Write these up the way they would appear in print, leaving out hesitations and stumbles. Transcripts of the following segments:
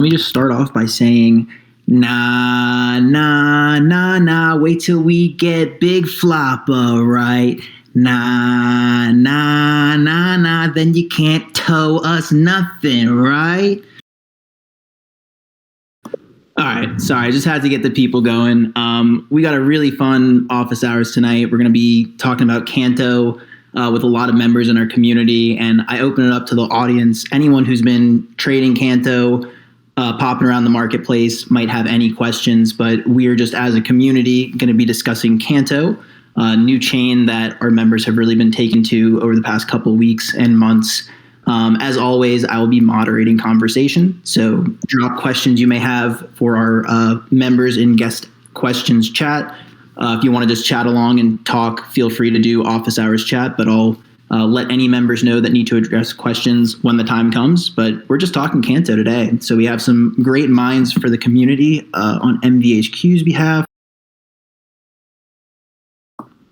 Let me just start off by saying, nah, nah, nah, nah, wait till we get Big Flopper, right? Nah, nah, nah, nah, then you can't tow us nothing, right? All right, sorry, I just had to get the people going. We got a really fun office hours tonight. We're going to be talking about Canto with a lot of members in our community, and I open it up to the audience. Anyone who's been trading Canto, popping around the marketplace might have any questions, but we are just as a community going to be discussing Canto, a new chain that our members have really been taken to over the past couple weeks and months. As always, I will be moderating conversation, so drop questions you may have for our members in guest questions chat. If you want to just chat along and talk, feel free to do office hours chat, but I'll let any members know that need to address questions when the time comes. But we're just talking Canto today. So we have some great minds for the community on MVHQ's behalf.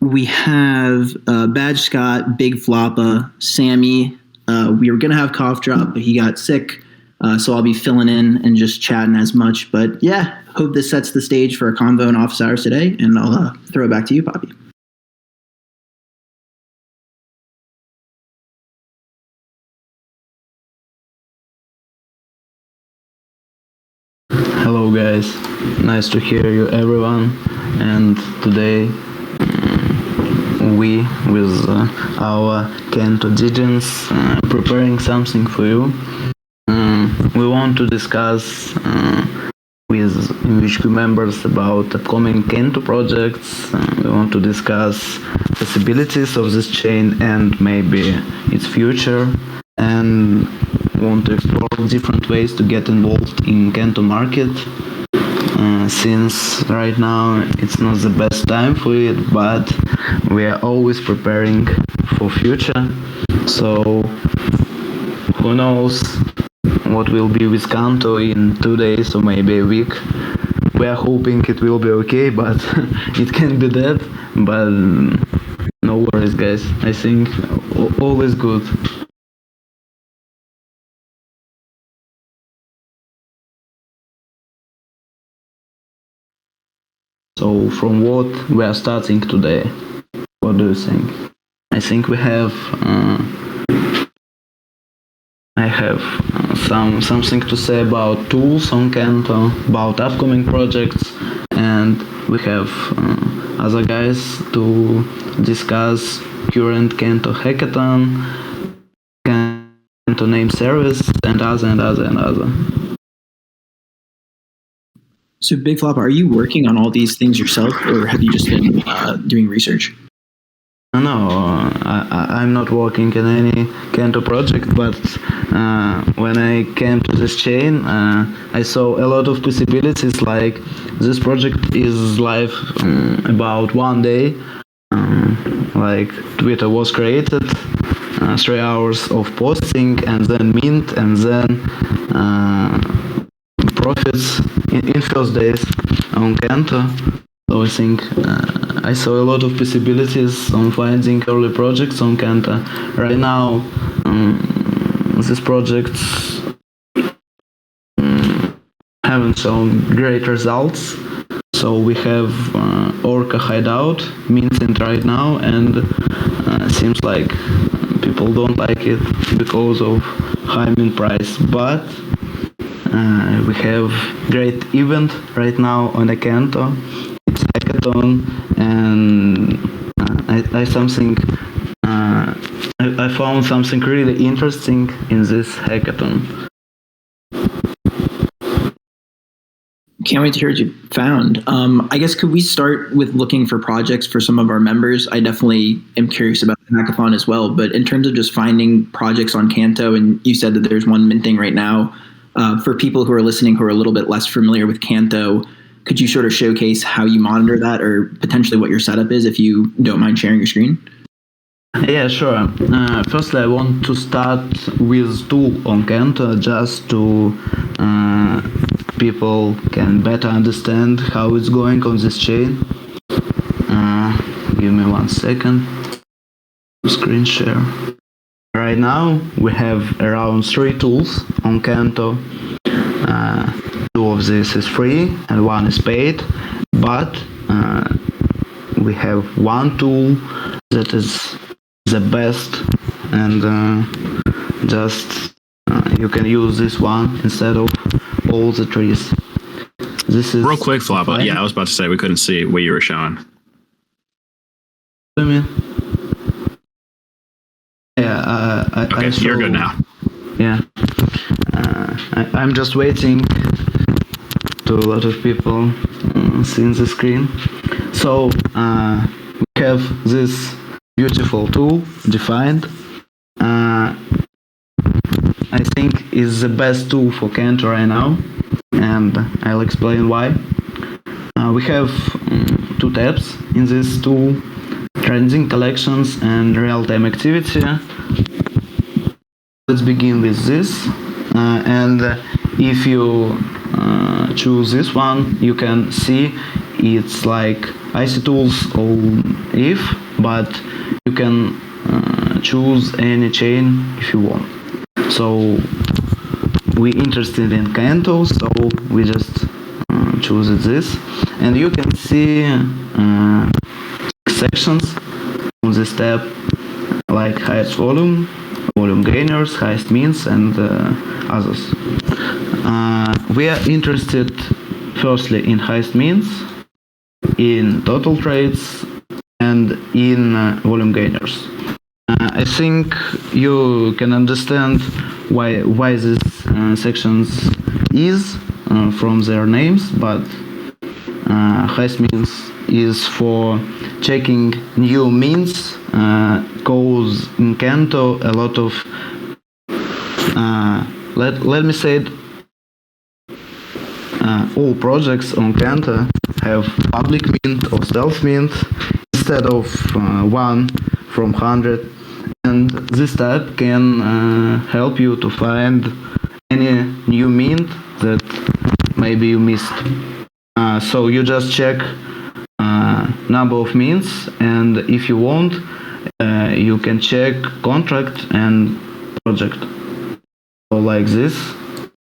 We have Badge Scott, Big Floppa, Sammy. We were going to have Cough Drop, but he got sick. So I'll be filling in and just chatting as much. But yeah, hope this sets the stage for a convo and office hours today. And I'll throw it back to you, Poppy. Hello guys, nice to hear you everyone, and today we with our Canto Digits preparing something for you. We want to discuss with MVHQ members about upcoming Canto projects. We want to discuss possibilities of this chain and maybe its future, and want to explore different ways to get involved in Canto market, since right now it's not the best time for it, but we are always preparing for future. So who knows what will be with Canto in 2 days or maybe a week. We are hoping it will be okay, but it can be that. But no worries guys, I think all is good. So from what we are starting today, what do you think? I think we have I have something to say about tools on Canto, about upcoming projects, and we have other guys to discuss current Canto hackathon, Canto name service, and other. So Big Flop, are you working on all these things yourself, or have you just been doing research? No, I'm not working in any Canto project, but when I came to this chain, I saw a lot of possibilities. Like this project is live about 1 day. Like Twitter was created, 3 hours of posting, and then mint, and then profits in first days on Canto. So I think I saw a lot of possibilities on finding early projects on Canto. Right now, these projects haven't shown great results. So we have Orca Hideout minting right now, and seems like people don't like it because of high mint price. But we have great event right now on the Canto. It's hackathon, and I found something really interesting in this hackathon. Can't wait to hear what you found. I guess could we start with looking for projects for some of our members? I definitely am curious about the hackathon as well, but in terms of just finding projects on Canto, and you said that there's one minting right now, for people who are listening who are a little bit less familiar with Canto, could you sort of showcase how you monitor that, or potentially what your setup is, if you don't mind sharing your screen? Yeah, sure. Firstly, I want to start with tool on Canto, just to people can better understand how it's going on this chain. Give me 1 second. Screen share. Right now we have around 3 tools on Canto. two of this is free and one is paid, but we have one tool that is the best, and just you can use this one instead of all the trees. This is real quick, Flop. Yeah, I was about to say we couldn't see what you were showing. I mean, yeah, Okay, so you're good now. Yeah, I'm just waiting to a lot of people seeing the screen. So we have this beautiful tool defined. I think is the best tool for Canto right now, and I'll explain why. We have two tabs in this tool: trending collections and real-time activity. Let's begin with this, and if you choose this one, you can see it's like IC tools or if, but you can choose any chain if you want. So we interested in Canto, so we just choose this, and you can see sections on this tab, like highest volume, volume gainers, highest means, and others. We are interested firstly in highest means, in total trades, and in volume gainers. I think you can understand why these sections is from their names, but highest means is for checking new means, cause in Canto a lot of let me say it, all projects on Canto have public mint or stealth mint instead of 1 from 100, and this tab can help you to find any new mint that maybe you missed. So you just check number of mints, and if you want, you can check contract and project. So like this,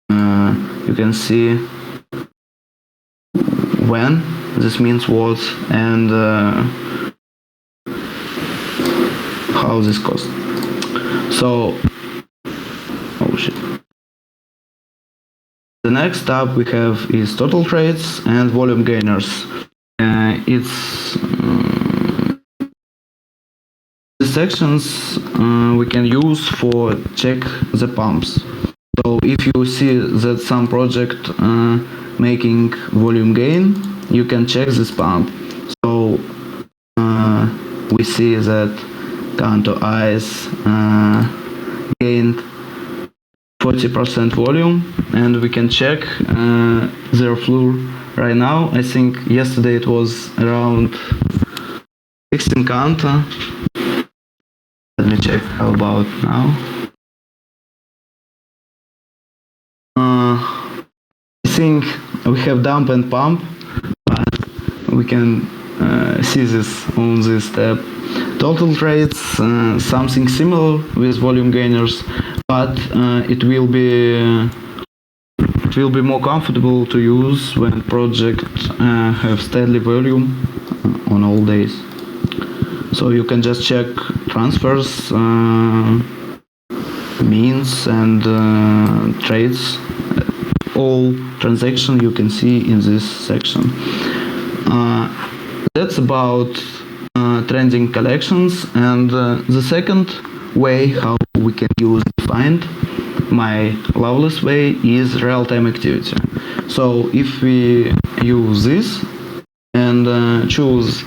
you can see when this means what and how this cost. So, oh shit. The next tab we have is total trades and volume gainers. It's the sections we can use for check the pumps. So if you see that some project making volume gain, you can check this pump. So we see that Canto Ice gained 40% volume, and we can check their floor right now. I think yesterday it was around 16 Canto. Let me check how about now. I think we have dump and pump, but we can see this on this tab. Total trades, something similar with volume gainers, but it will be more comfortable to use when projects have steady volume on all days. So you can just check transfers, means, and trades. All transactions you can see in this section. That's about trending collections, and the second way how we can use find my lawless way is real-time activity. So if we use this and choose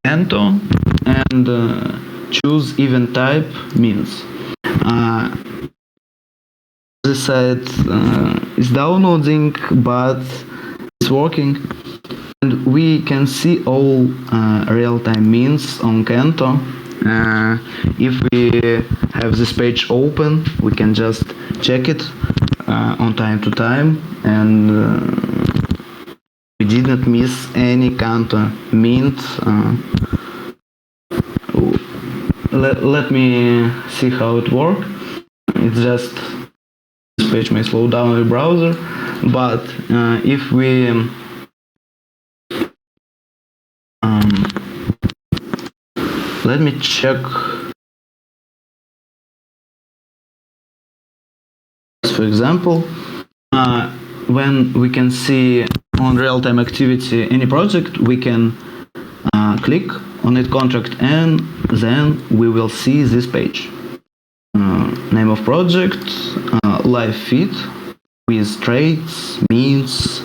Canto and choose event type means, this site is downloading, but it's working, and we can see all real-time means on Canto. If we have this page open, we can just check it on time to time, and we didn't miss any Canto mint. Let me see how it works. It's just this page may slow down your browser, but if we let me check. For example, when we can see on real-time activity any project, we can click on it contract, and then we will see this page. Name of project, live feed with trades, means,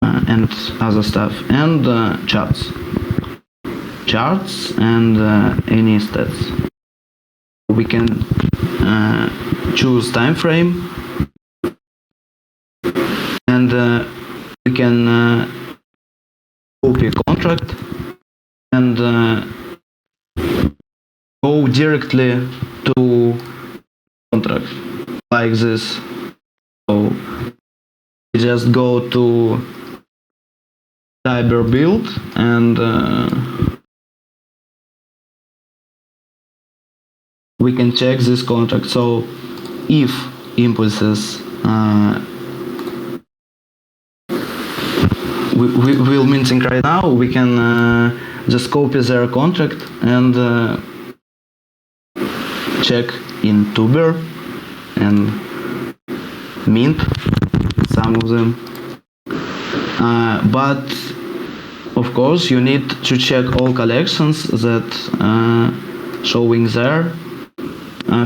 and other stuff, and charts and any stats. We can choose time frame, and we can copy contract and go directly to contract like this. So we just go to cyber build and we can check this contract. So if impulses we will minting right now, we can just copy their contract and check in tuber and mint some of them. But of course you need to check all collections that showing there.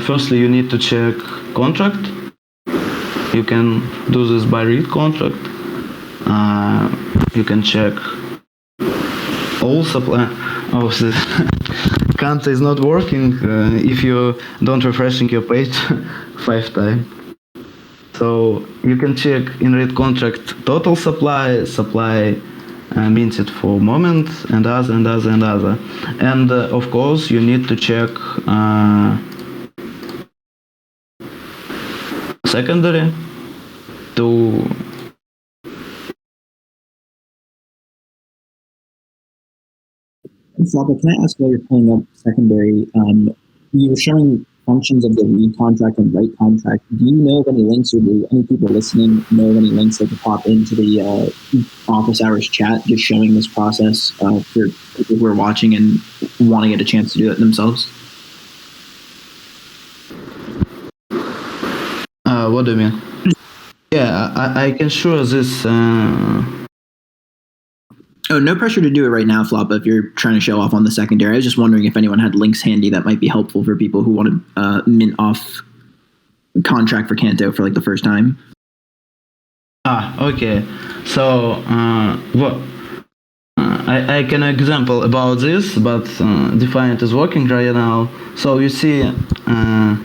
Firstly, you need to check contract. You can do this by read contract. You can check all supply. Oh, this Canto is not working if you don't refreshing your page 5 times. So you can check in read contract total supply, minted for moment, and other. And of course you need to check secondary to Flopper, can I ask, while you're pulling up secondary, you were showing functions of the read contract and write contract. Do you know of any links, or do any people listening know of any links that could pop into the office hours chat, just showing this process for people who are watching and want to get a chance to do it themselves? What do you mean? Yeah, I can show this. Oh, no pressure to do it right now, Floppa, if you're trying to show off on the secondary. I was just wondering if anyone had links handy that might be helpful for people who want to mint off contract for Canto for like the first time. Okay. So, I can example about this, but Defiant is working right now. So you see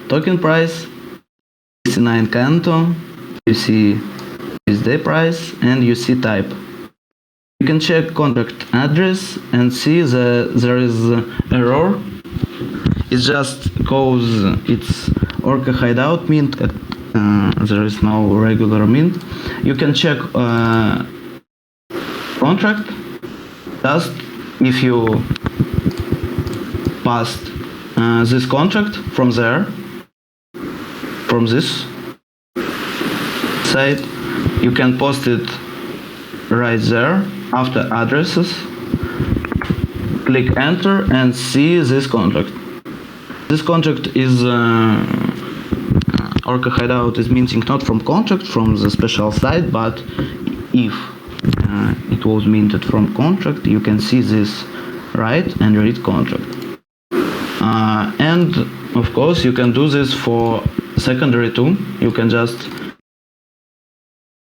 token price, you see 9 Canto, you see USD price, and you see type. You can check contract address and see that there is error. It's just because it's Orca hideout mint. There is no regular mint. You can check contract. Just if you passed this contract from there, from this site, you can post it right there after addresses. Click enter and see this contract. This contract is Orca hideout is minting not from contract, from the special site, but if it was minted from contract, you can see this write and read contract. And of course you can do this for secondary too. You can just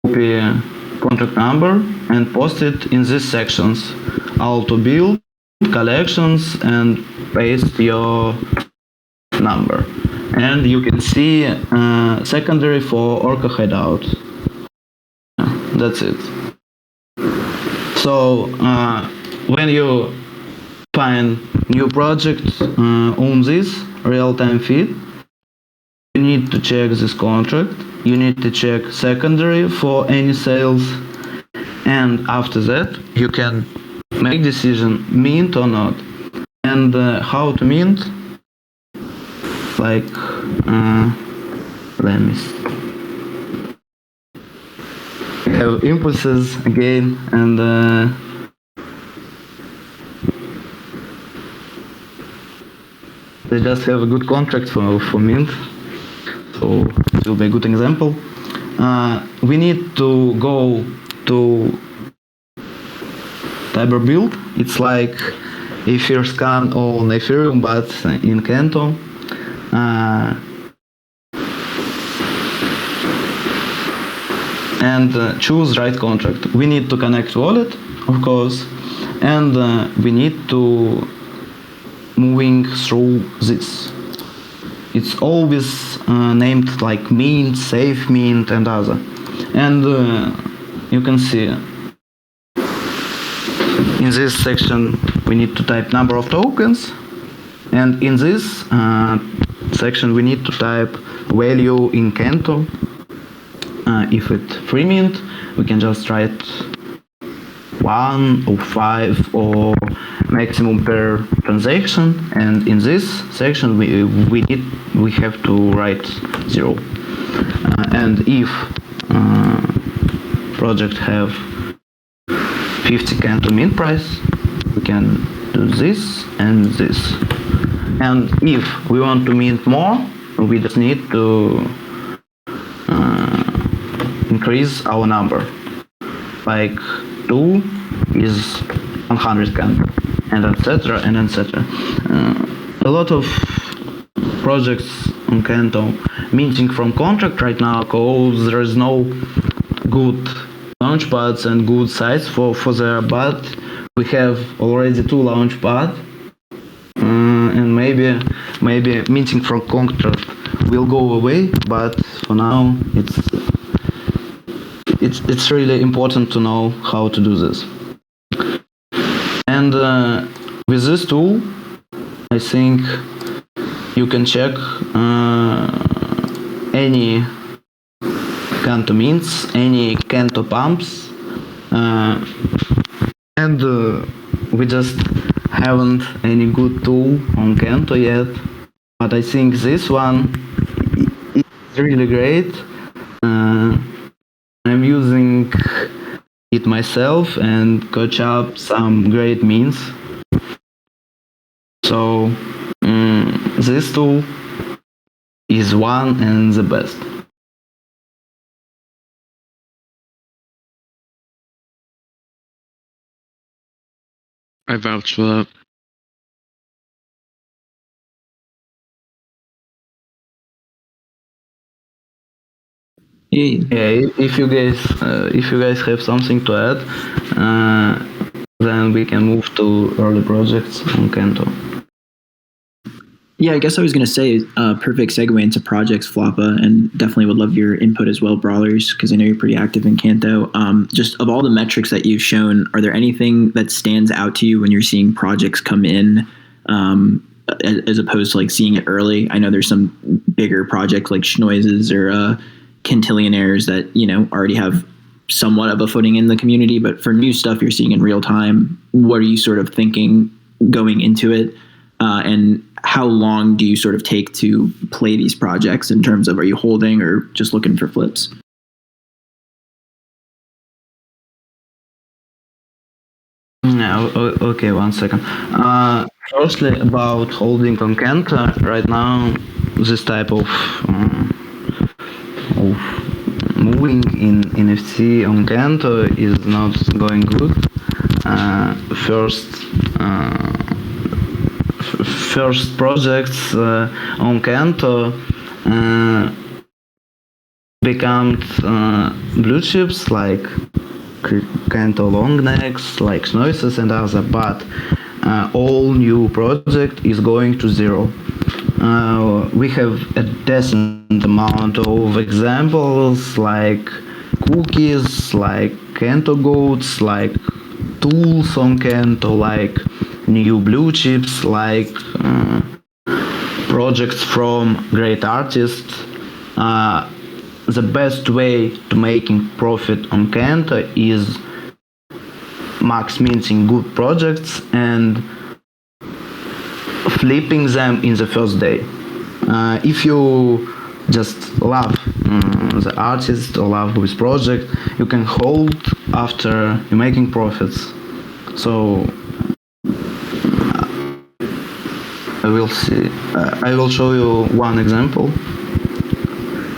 copy contract number and post it in these sections: auto build, collections, and paste your number. And you can see secondary for Orca hideout. That's it. So when you find new project on this real-time feed, you need to check this contract. You need to check secondary for any sales, and after that you can make decision mint or not. And how to mint, like let me have impulses again, and they just have a good contract for mint. So it will be a good example. We need to go to Tiber build. It's like Ether scan on Ethereum, but in Canto. And choose right contract. We need to connect wallet, of course, and we need to moving through this. It's always named like mint, safe mint, and other. And you can see in this section we need to type number of tokens, and in this section we need to type value in Canto. If it's free mint, we can just write 1 or 5 or maximum per transaction, and in this section we have to write 0. And if project have 50 Canto mint price, we can do this and this. And if we want to mint more, we just need to increase our number. Like 2 is 100 Canto, and etc. and etc. A lot of projects on Canto minting from contract right now because there is no good launchpads and good sites for there, but we have already 2 launchpads, and maybe minting from contract will go away, but for now it's really important to know how to do this. And with this tool, I think you can check any Canto mints, any Canto pumps, and we just haven't any good tool on Canto yet, but I think this one is really great. I'm using it myself and coach up some great mints. So this tool is one and the best. I vouch for that. Yeah, if you guys have something to add, then we can move to early projects on Canto. Yeah, I guess I was going to say perfect segue into projects, Floppa, and definitely would love your input as well, Brawlers, because I know you're pretty active in Canto. Just of all the metrics that you've shown, are there anything that stands out to you when you're seeing projects come in, as opposed to like seeing it early? I know there's some bigger projects like Schnoises or Cantillionaires that, you know, already have somewhat of a footing in the community, but for new stuff you're seeing in real time, what are you sort of thinking going into it? And how long do you sort of take to play these projects in terms of, are you holding or just looking for flips? Yeah, okay, 1 second. Firstly, about holding on Canto, right now, this type of moving in NFT on Canto is not going good. First projects on Canto become blue chips like Canto Longnecks, like Schnoises and other, but all new project is going to 0. We have a decent amount of examples like cookies, like Canto goats, like tools on Canto, like new blue chips, like projects from great artists. The best way to making profit on Canto is max minting good projects and flipping them in the first day. If you just love the artist or love with project, you can hold after you're making profits. So I will show you one example.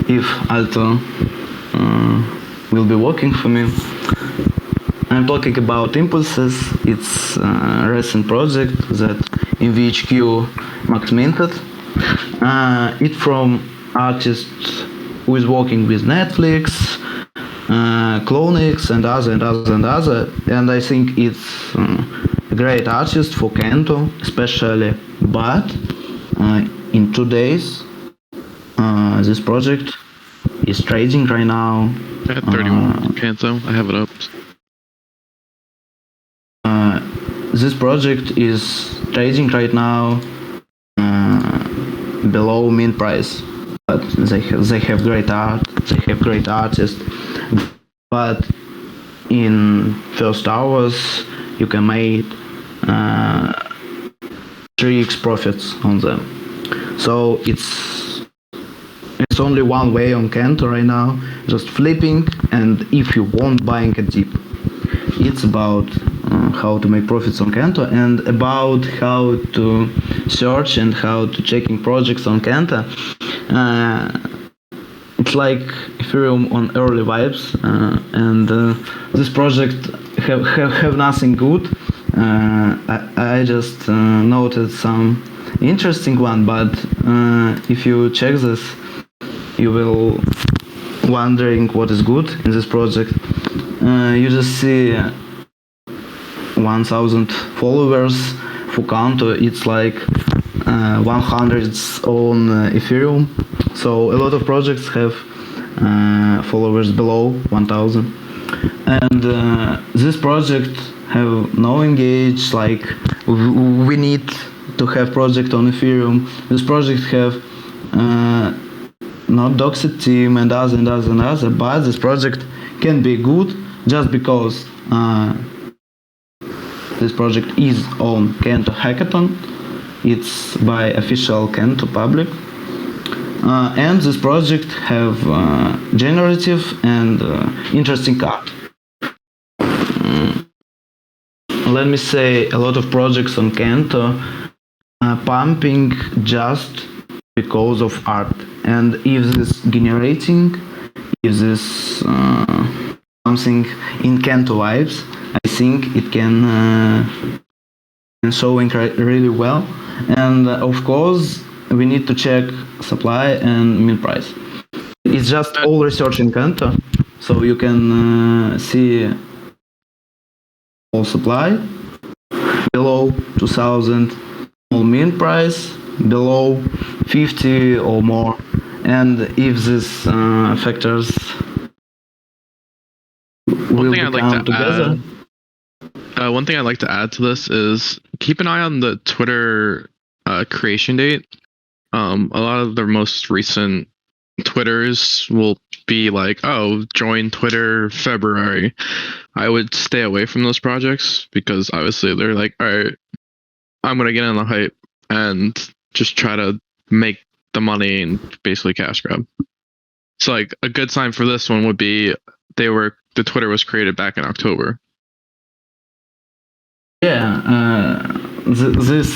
If Alto will be working for me. I'm talking about Impulses. It's a recent project that MVHQ max minted. It's from artist who is working with Netflix, Clonix, and other. And I think it's a great artist for Canto, especially. But in 2 days, this project is trading right now. I had 31 Canto. I have it up. This project is trading right now below mint price, but they have great art. They have great artists, but in first hours you can make 3x profits on them. So it's only one way on Canto right now, just flipping, and if you want, buying a dip. It's about how to make profits on Canto and about how to search and how to checking projects on Canto. It's like Ethereum on early vibes, and this project have nothing good. I just noted some interesting one, but if you check this, you will wondering what is good in this project. You just see 1,000 followers for Canto. It's like 100 on Ethereum. So a lot of projects have followers below 1,000. And this project have no engage. Like we need to have project on Ethereum. This project have not doxed team and other, but this project can be good just because this project is on Canto Hackathon. It's by official Canto public, and this project have generative and interesting art. Let me say, a lot of projects on Canto are pumping just because of art, and if this generating, if this something in Canto vibes, I think it can showing really well. And of course, we need to check supply and mint price. It's just all research in Canto, so you can see all supply below 2,000, all mint price below 50 or more. And if these factors will come together. One thing I'd like to add to this is keep an eye on the Twitter creation date. A lot of their most recent Twitters will be like, oh, join Twitter February. I would stay away from those projects because obviously they're like, all right, I'm going to get in the hype and just try to make the money and basically cash grab. So like a good sign for this one would be the Twitter was created back in October. Yeah, this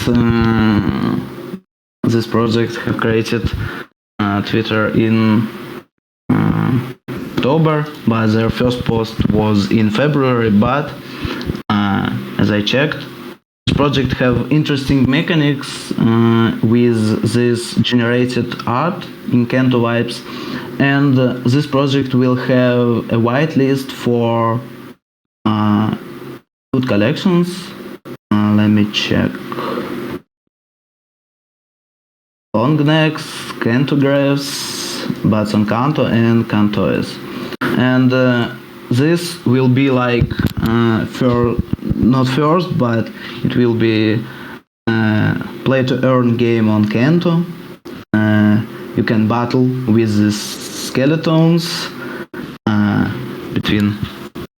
project have created Twitter in October, but their first post was in February. But as I checked, this project have interesting mechanics with this generated art in Canto vibes, and this project will have a whitelist for good collections. Let me check. Long necks, cantographs, bats on Canto, and cantoes. And this will be like not first, but it will be play to earn game on Canto. You can battle with these skeletons between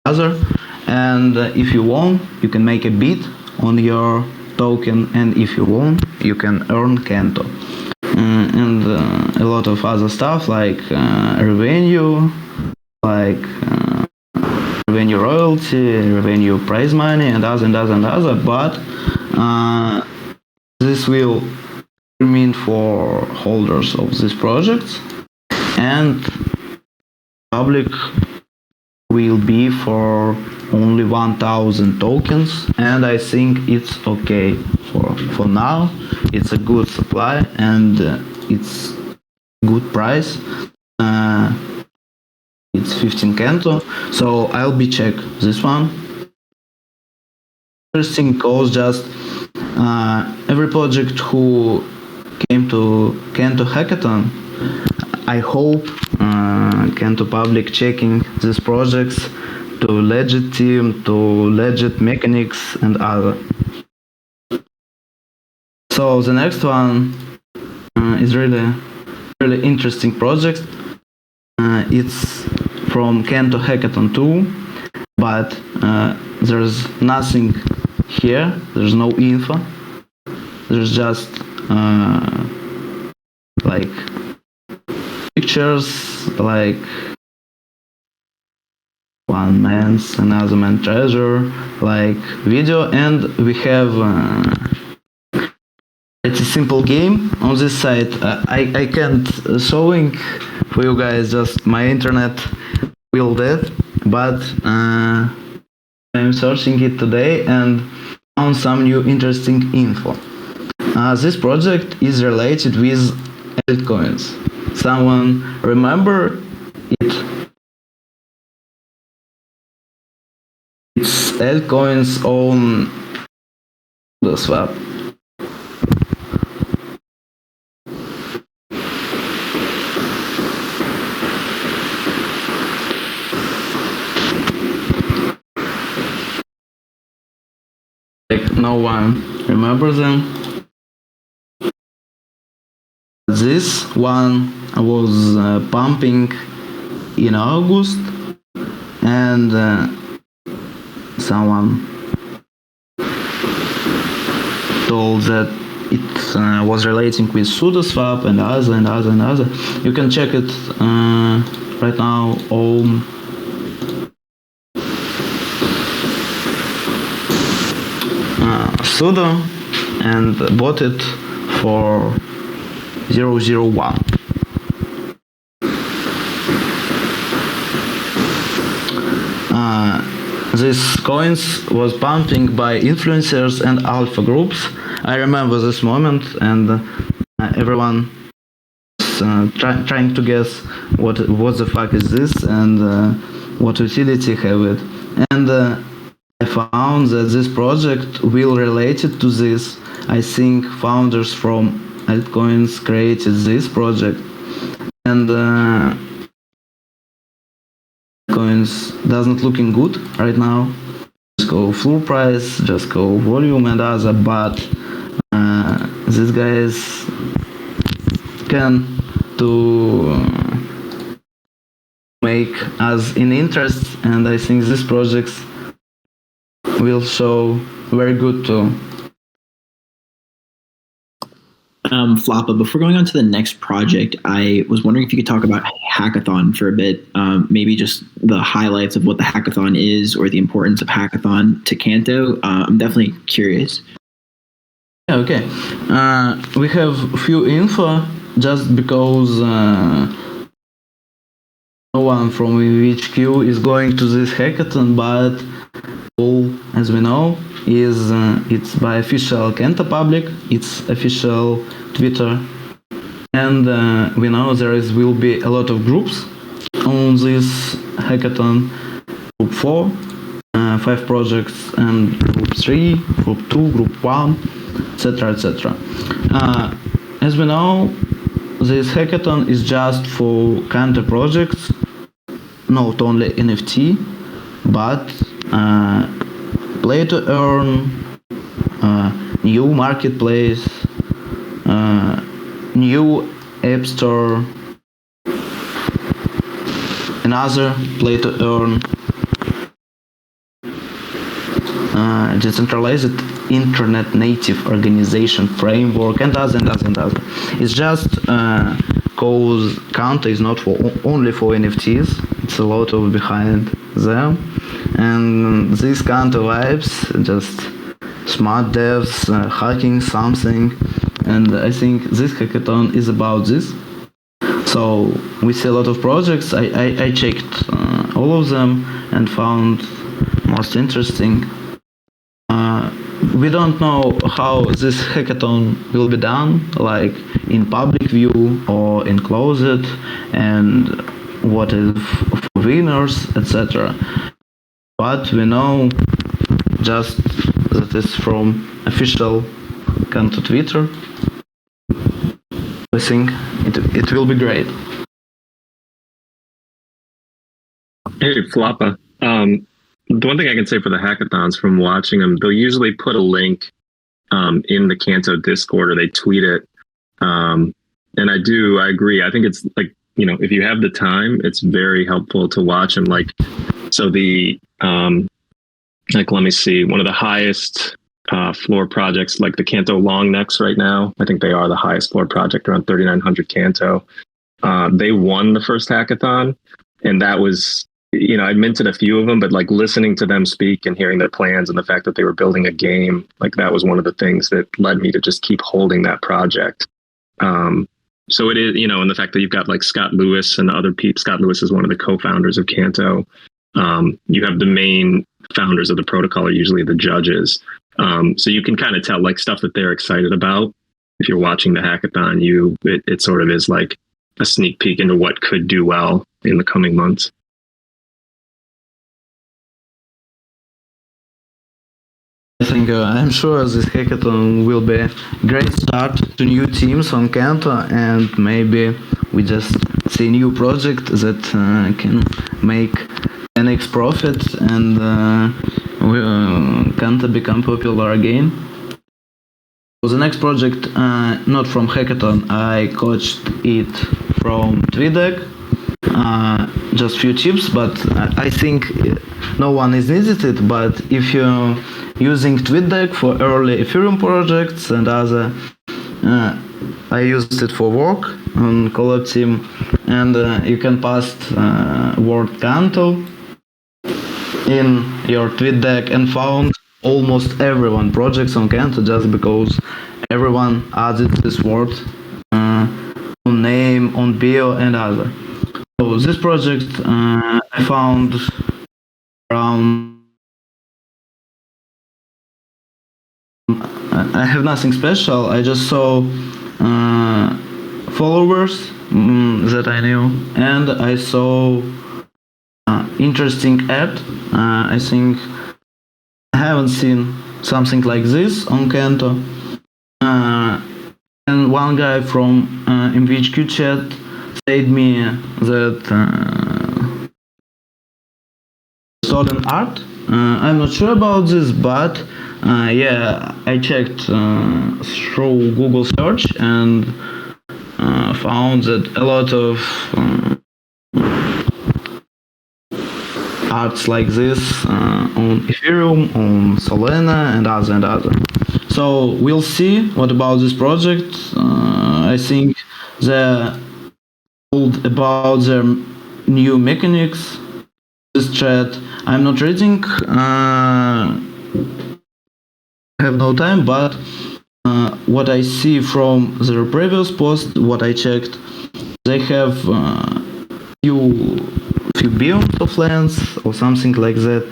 other, and if you won, you can make a bid on your token, and if you won, you can earn Canto. and a lot of other stuff like revenue, like revenue royalty, revenue prize money, and other. But this will remain for holders of these projects, and public will be for only 1,000 tokens, and I think it's okay for now. It's a good supply and it's good price. It's 15 Canto, so I'll be check this one. Interesting cause just every project who came to Canto Hackathon, I hope Canto public checking these projects to legit team, to legit mechanics and other. So the next one is really interesting project. It's from Canto Hackathon 2, but there's nothing here. There's no info. There's just like pictures, like one man's another man treasure, like video, and we have it's a simple game on this site. I can't showing for you guys, just my internet will dead, but I'm searching it today and found some new interesting info. This project is related with altcoins. Someone remember it? It's altcoins on the swap. Like no one remembers them. This one was pumping in August, and someone told that it was relating with SudoSwap and other. You can check it right now on Sudo, and bought it for 001. This coins was pumping by influencers and alpha groups. I remember this moment, and everyone was trying to guess what the fuck is this and what utility have it. And I found that this project will related to this. I think founders from altcoins created this project, and coins doesn't looking good right now. Just go floor price, just go volume and other, but these guys can to make us in interest, and I think these projects will show very good too. Floppa, before going on to the next project, I was wondering if you could talk about Hackathon for a bit, maybe just the highlights of what the Hackathon is or the importance of Hackathon to Canto. I'm definitely curious. Yeah, okay. We have few info just because no one from MVHQ is going to this hackathon, but all, as we know, is it's by official Canto public, it's official Twitter, and we know will be a lot of groups on this hackathon. Group 4, 5 projects, and group 3, group 2, group 1, etc. As we know, this hackathon is just for Canto projects, not only NFT, but play to earn, new marketplace, new app store, another play to earn, decentralized internet native organization framework and other. It's just cause Canto is not for only for NFTs. It's a lot of behind them, and these Canto vibes just smart devs hacking something, and I think this hackathon is about this. So we see a lot of projects. I checked all of them and found most interesting. We don't know how this hackathon will be done, like in public view or in closet, and what is for winners, etc. But we know just that it's from official Canto Twitter. I think it will be great. Hey, Floppa. The one thing I can say for the hackathons from watching them, they'll usually put a link in the Canto Discord, or they tweet it. And I agree. I think it's like, if you have the time, it's very helpful to watch them. Like, so the, let me see, one of the highest floor projects, like the Canto Long Necks right now, I think they are the highest floor project, around 3,900 Canto. They won the first hackathon, and that was, I minted a few of them, but like listening to them speak and hearing their plans and the fact that they were building a game, like that was one of the things that led me to just keep holding that project. So it is, and the fact that you've got like Scott Lewis and other people. Scott Lewis is one of the co-founders of Canto. You have the main founders of the protocol are usually the judges. So you can kind of tell like stuff that they're excited about. If you're watching the hackathon, it sort of is like a sneak peek into what could do well in the coming months. I think I'm sure this hackathon will be a great start to new teams on Canto, and maybe we just see new project that can make 10x profit and Canto become popular again. For the next project, not from hackathon, I coached it from TweetDeck. Just few tips, but I think no one is needed. But if you're using TweetDeck for early Ethereum projects and other, I used it for work on collab team, and you can pass word Canto in your TweetDeck and found almost everyone projects on Canto just because everyone added this word on name, on bio and other. So this project I found around. I have nothing special. I just saw followers that I knew, and I saw interesting ad. I think I haven't seen something like this on Canto. And one guy from MVHQ chat said me that stolen art. I'm not sure about this, but I checked through Google search and found that a lot of arts like this on Ethereum, on Solana, and other. So we'll see what about this project. I think they're told about their new mechanics. This chat, I'm not reading. Have no time, but what I see from their previous post, what I checked, they have few biomes of lands or something like that.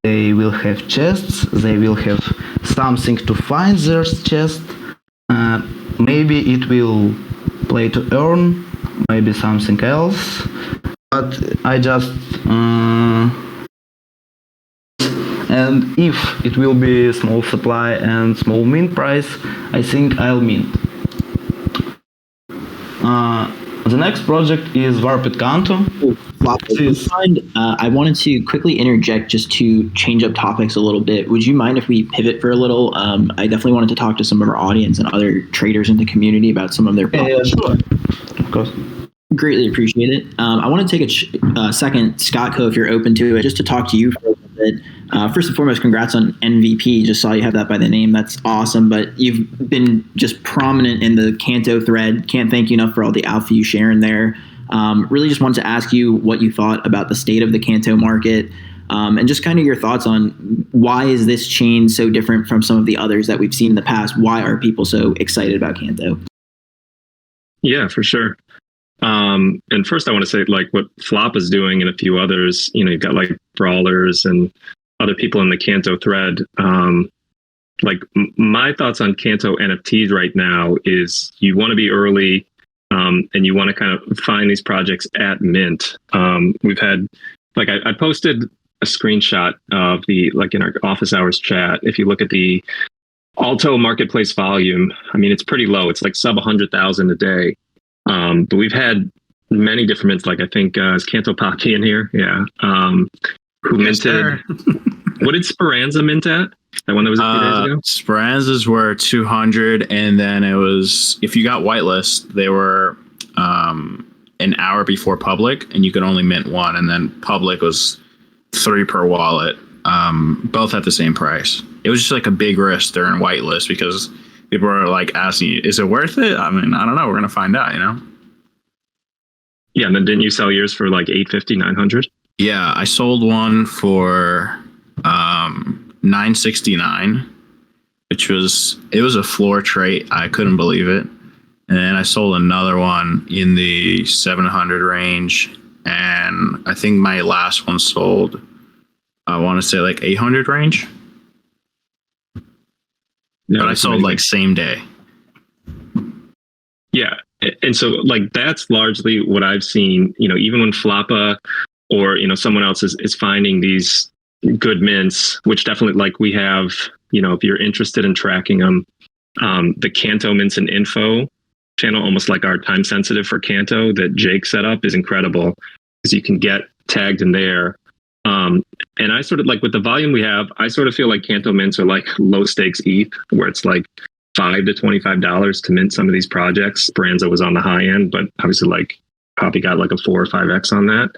They will have chests. They will have something to find their chest. Maybe it will play to earn. Maybe something else. But I just. And if it will be small supply and small mint price, I think I'll mint. The next project is Warped Canto. I wanted to quickly interject just to change up topics a little bit. Would you mind if we pivot for a little? I definitely wanted to talk to some of our audience and other traders in the community about some of their projects. Yeah, sure. Of course. Greatly appreciate it. I want to take a second, Scott Co, if you're open to it, just to talk to you for a little bit. First and foremost, congrats on MVP. Just saw you have that by the name. That's awesome. But you've been just prominent in the Canto thread. Can't thank you enough for all the alpha you share in there. Really just wanted to ask you what you thought about the state of the Canto market, and just kind of your thoughts on why is this chain so different from some of the others that we've seen in the past? Why are people so excited about Canto? Yeah, for sure. And first I want to say like what Flop is doing and a few others, you've got like Brawlers and other people in the Canto thread. My thoughts on Canto NFTs right now is you want to be early, and you want to kind of find these projects at mint. We've had, like, I posted a screenshot of the, like in our office hours chat. If you look at the Alto marketplace volume, I mean, it's pretty low. It's like sub 100,000 a day. But we've had many different mints. Like I think is Canto Poppy in here? Yeah. Who minted? What did Speranza mint at? That one that was a few days ago? Speranzas were 200, and then it was, if you got whitelist, they were an hour before public, and you could only mint one, and then public was 3 per wallet, both at the same price. It was just like a big risk during whitelist because people were like asking you, is it worth it? I mean, I don't know. We're going to find out, Yeah, and then didn't you sell yours for like 850, 900? Yeah, I sold one for 969, which was a floor trait. I couldn't believe it. And then I sold another one in the 700 range, and I think my last one sold, I want to say like 800 range. Yeah, but I sold like same day. Yeah, and so like that's largely what I've seen. Even when Floppa or someone else is finding these good mints, which definitely like we have. If you're interested in tracking them, the Canto Mints and Info channel, almost like our time sensitive for Canto that Jake set up, is incredible because you can get tagged in there. And I sort of like with the volume we have, I sort of feel like Canto mints are like low stakes ETH, where it's like $5 to $25 to mint some of these projects. Speranza was on the high end, but obviously like Poppy got like a 4 or 5x on that.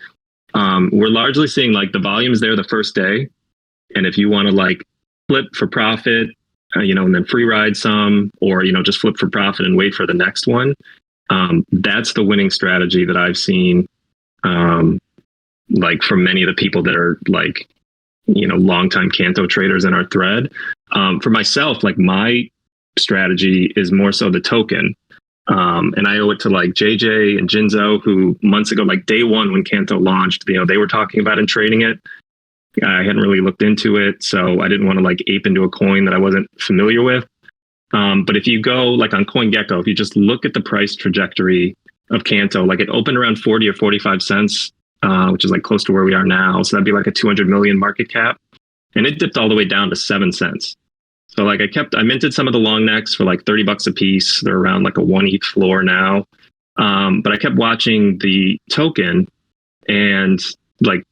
We're largely seeing like the volume is there the first day, and if you want to like flip for profit, and then free ride some, or just flip for profit and wait for the next one, that's the winning strategy that I've seen. Like from many of the people that are like, longtime Canto traders in our thread. For myself, like my strategy is more so the token. And I owe it to like JJ and Jinzo, who months ago, like day one when Canto launched, they were talking about and trading it. I hadn't really looked into it, so I didn't want to like ape into a coin that I wasn't familiar with. But if you go like on CoinGecko, if you just look at the price trajectory of Canto, like it opened around 40 or 45 cents. Which is like close to where we are now. So that'd be like a 200 million market cap. And it dipped all the way down to 7 cents. So like I minted some of the long necks for like $30 a piece. They're around like a 1 ETH floor now. But I kept watching the token, and like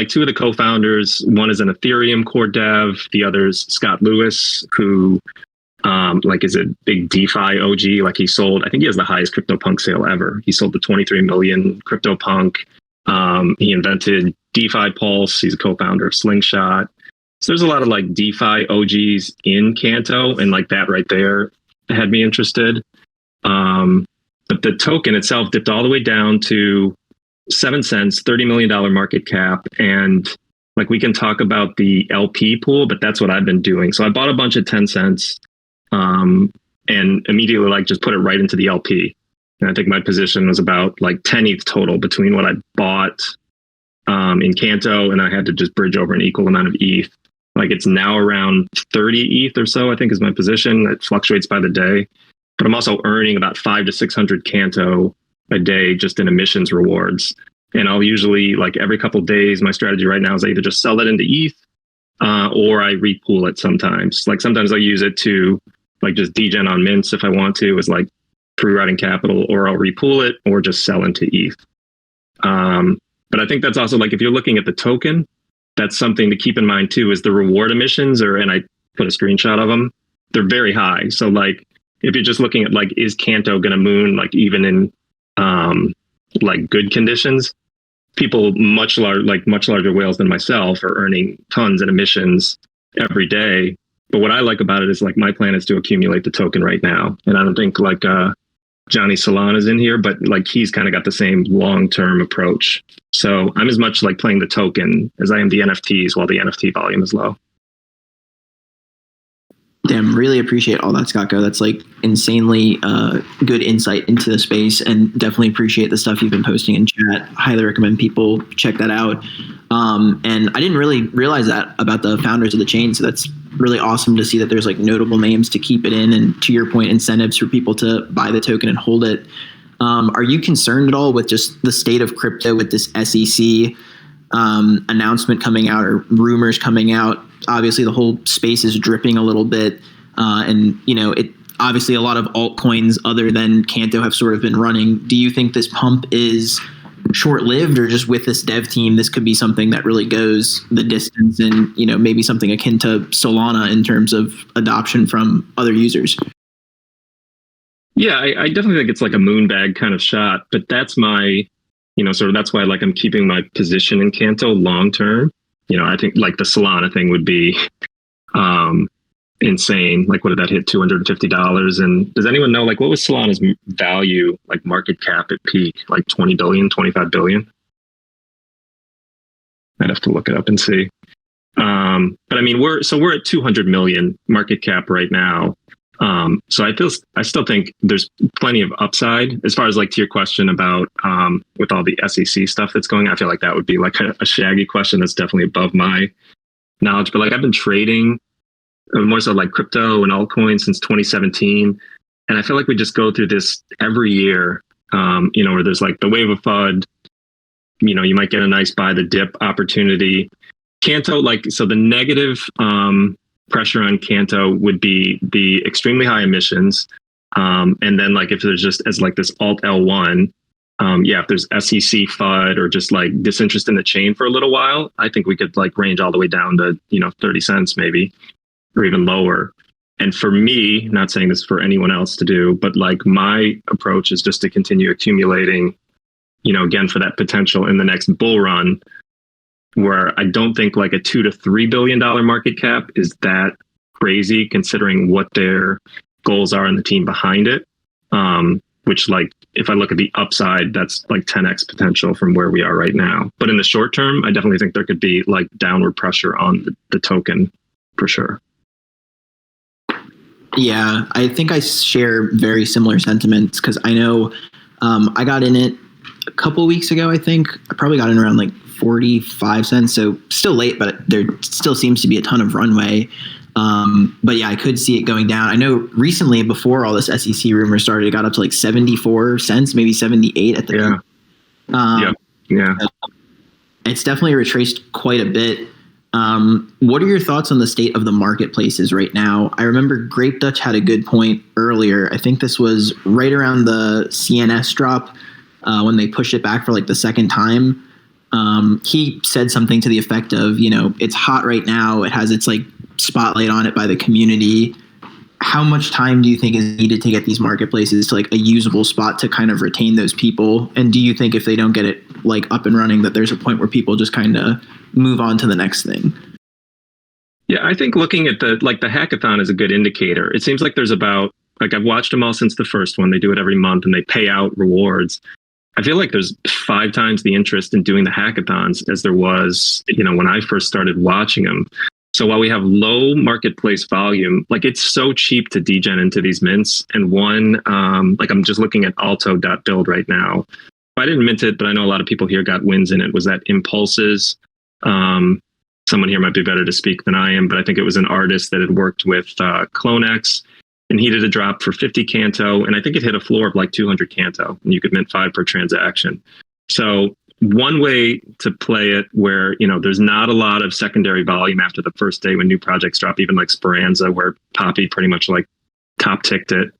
two of the co-founders, one is an Ethereum core dev, the other's Scott Lewis, who is a big DeFi OG. Like he sold, I think he has the highest CryptoPunk sale ever. He sold the 23 million CryptoPunk. He invented DeFi Pulse. He's a co-founder of Slingshot. So there's a lot of like DeFi OGs in Canto, and like that right there had me interested. But the token itself dipped all the way down to 7 cents, $30 million market cap. And like we can talk about the LP pool, but that's what I've been doing. So I bought a bunch of 10 cents and immediately like just put it right into the LP. And I think my position was about like 10 ETH total between what I bought in Canto, and I had to just bridge over an equal amount of ETH. Like it's now around 30 ETH or so, I think is my position. It fluctuates by the day. But I'm also earning about 500 to 600 Canto a day just in emissions rewards. And I'll usually, like every couple of days, my strategy right now is I either just sell it into ETH or I repool it sometimes. Like sometimes I use it to like just degen on mints if I want to, as like pre-routing capital, or I'll repool it or just sell into ETH. But I think that's also like, if you're looking at the token, that's something to keep in mind too, is the reward emissions, and I put a screenshot of them. They're very high. So like, if you're just looking at like, is Canto going to moon, like even in like good conditions, people much larger whales than myself are earning tons in emissions every day. But what I like about it is like my plan is to accumulate the token right now. And I don't think like Johnny Solana is in here, but like he's kind of got the same long-term approach. So I'm as much like playing the token as I am the NFTs while the NFT volume is low. Damn, really appreciate all that, Scotco. That's like insanely good insight into the space, and definitely appreciate the stuff you've been posting in chat. Highly recommend people check that out. And I didn't really realize that about the founders of the chain, so that's really awesome to see that there's like notable names to keep it in, and to your point, incentives for people to buy the token and hold it. Are you concerned at all with just the state of crypto with this SEC announcement coming out or rumors coming out? Obviously, the whole space is dripping a little bit, and it obviously a lot of altcoins other than Canto have sort of been running. Do you think this pump is short-lived, or just with this dev team, this could be something that really goes the distance, and maybe something akin to Solana in terms of adoption from other users? Yeah, I definitely think it's like a moonbag kind of shot, but that's my, that's why like I'm keeping my position in Canto long term. I think like the Solana thing would be insane. Like, what did that hit? $250. And does anyone know, like, what was Solana's value, like market cap at peak? Like 20 billion, 25 billion? I'd have to look it up and see. But I mean, we're at 200 million market cap right now. So I still think there's plenty of upside as far as like to your question about with all the SEC stuff that's going on. I feel like that would be like a shaggy question that's definitely above my knowledge. But like I've been trading more so like crypto and altcoins since 2017, and I feel like we just go through this every year. Where there's like the wave of FUD. You might get a nice buy the dip opportunity. Canto, so the negative pressure on Canto would be the extremely high emissions. And then like if there's just as like this alt L1, if there's SEC FUD or just like disinterest in the chain for a little while, I think we could like range all the way down to, 30 cents maybe, or even lower. And for me, not saying this for anyone else to do, but like my approach is just to continue accumulating, again, for that potential in the next bull run, where I don't think like a $2 to $3 billion market cap is that crazy considering what their goals are and the team behind it. Which like, if I look at the upside, that's like 10x potential from where we are right now. But in the short term, I definitely think there could be like downward pressure on the token for sure. Yeah, I think I share very similar sentiments, because I know I got in it a couple weeks ago. I think I probably got in around like 45 cents, so still late, but there still seems to be a ton of runway. But yeah, I could see it going down. I know recently, before all this SEC rumor started, it got up to like 74 cents, maybe 78 at the end. Yeah. It's definitely retraced quite a bit. What are your thoughts on the state of the marketplaces right now? I remember Grape Dutch had a good point earlier. I think this was right around the CNS drop, when they pushed it back for like the second time. He said something to the effect of, it's hot right now. It has its like spotlight on it by the community. How much time do you think is needed to get these marketplaces to like a usable spot to kind of retain those people? And do you think if they don't get it like up and running, that there's a point where people just kind of move on to the next thing? Yeah, I think looking at the hackathon is a good indicator. It seems like there's about, like, I've watched them all since the first one. They do it every month and they pay out rewards. I feel like there's 5 times the interest in doing the hackathons as there was, when I first started watching them. So while we have low marketplace volume, like it's so cheap to degen into these mints. And one, like I'm just looking at alto.build right now. I didn't mint it, but I know a lot of people here got wins in it. Was that Impulses? Someone here might be better to speak than I am, but I think it was an artist that had worked with CloneX, and he did a drop for 50 Canto, and I think it hit a floor of like 200 Canto, and you could mint 5 per transaction. So one way to play it where, there's not a lot of secondary volume after the first day when new projects drop, even like Speranza, where Poppy pretty much like top ticked it,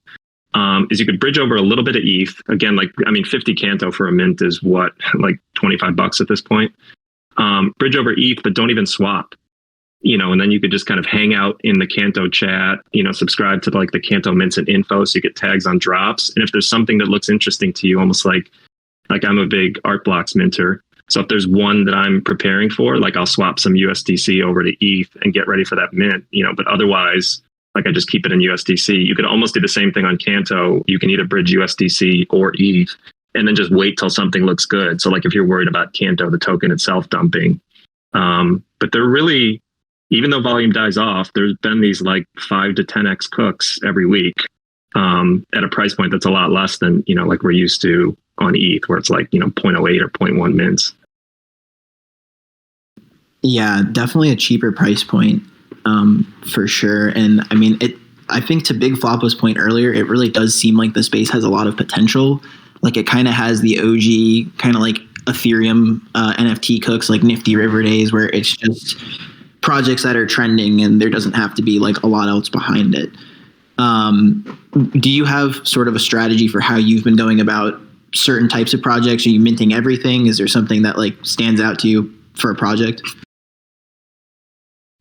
is you could bridge over a little bit of ETH. Again, 50 Canto for a mint is what, like $25 at this point. Bridge over ETH, but don't even swap, and then you could just kind of hang out in the Canto chat, subscribe to like the Canto mints and info so you get tags on drops. And if there's something that looks interesting to you, almost like I'm a big art blocks minter, So if there's one that I'm preparing for, like I'll swap some USDC over to ETH and get ready for that mint, but otherwise, like I just keep it in USDC. You could almost do the same thing on Canto. You can either bridge USDC or ETH and then just wait till something looks good. So like if you're worried about Canto, the token itself dumping. But they're really, even though volume dies off, there's been these like 5 to 10x cooks every week at a price point that's a lot less than, like we're used to on ETH, where it's like, 0.08 or 0.1 mints. Yeah, definitely a cheaper price point for sure. And I mean, I think to Big Floppa's point earlier, it really does seem like the space has a lot of potential. Like it kind of has the OG kind of like Ethereum NFT cooks, like Nifty River days, where it's just projects that are trending and there doesn't have to be like a lot else behind it. Do you have sort of a strategy for how you've been going about certain types of projects? Are you minting everything? Is there something that like stands out to you for a project?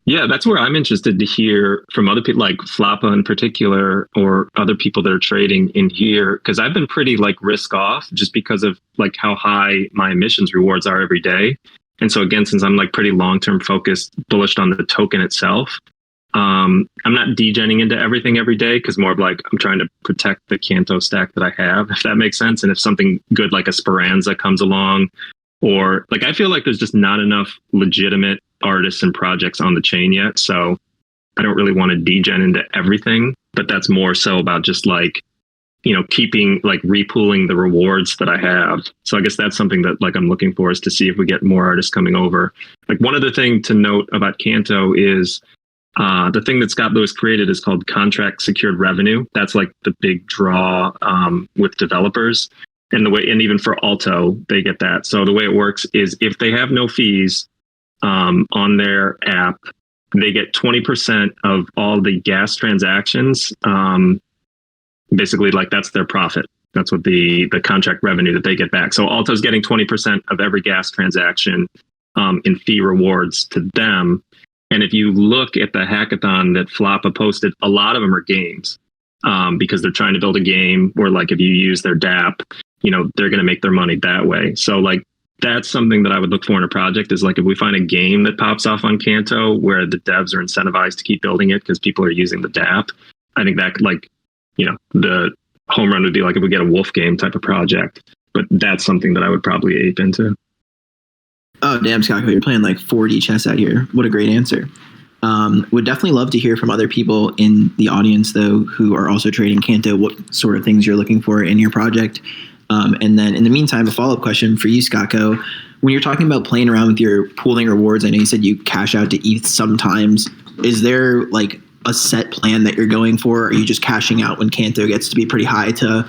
Yeah, that's where I'm interested to hear from other people, like Floppa in particular, or other people that are trading in here, because I've been pretty like risk off just because of like how high my emissions rewards are every day. And so again, since I'm like pretty long-term focused, bullish on the token itself, I'm not degenning into everything every day, because more of like I'm trying to protect the Canto stack that I have, if that makes sense. And if something good like a Speranza comes along, or like I feel like there's just not enough legitimate artists and projects on the chain yet. So I don't really want to degen into everything, but that's more so about just like, keeping like repooling the rewards that I have. So I guess that's something that like I'm looking for, is to see if we get more artists coming over. Like one other thing to note about Canto is the thing that Scott Lewis created is called contract secured revenue. That's like the big draw with developers. And even for Alto, they get that. So the way it works is if they have no fees on their app, they get 20% of all the gas transactions. Basically, like that's their profit. That's what the contract revenue that they get back. So Alto's getting 20% of every gas transaction in fee rewards to them. And if you look at the hackathon that Floppa posted, a lot of them are games because they're trying to build a game where like if you use their DApp, they're going to make their money that way. So like that's something that I would look for in a project, is like if we find a game that pops off on Canto where the devs are incentivized to keep building it because people are using the DApp. I think that like, the home run would be like if we get a Wolf game type of project, but that's something that I would probably ape into. Oh, damn, Scott, you're playing like 4D chess out here. What a great answer. Would definitely love to hear from other people in the audience, though, who are also trading Canto, what sort of things you're looking for in your project. And then in the meantime, a follow-up question for you, Scotco. When you're talking about playing around with your pooling rewards, I know you said you cash out to ETH sometimes. Is there like a set plan that you're going for? Or are you just cashing out when Canto gets to be pretty high to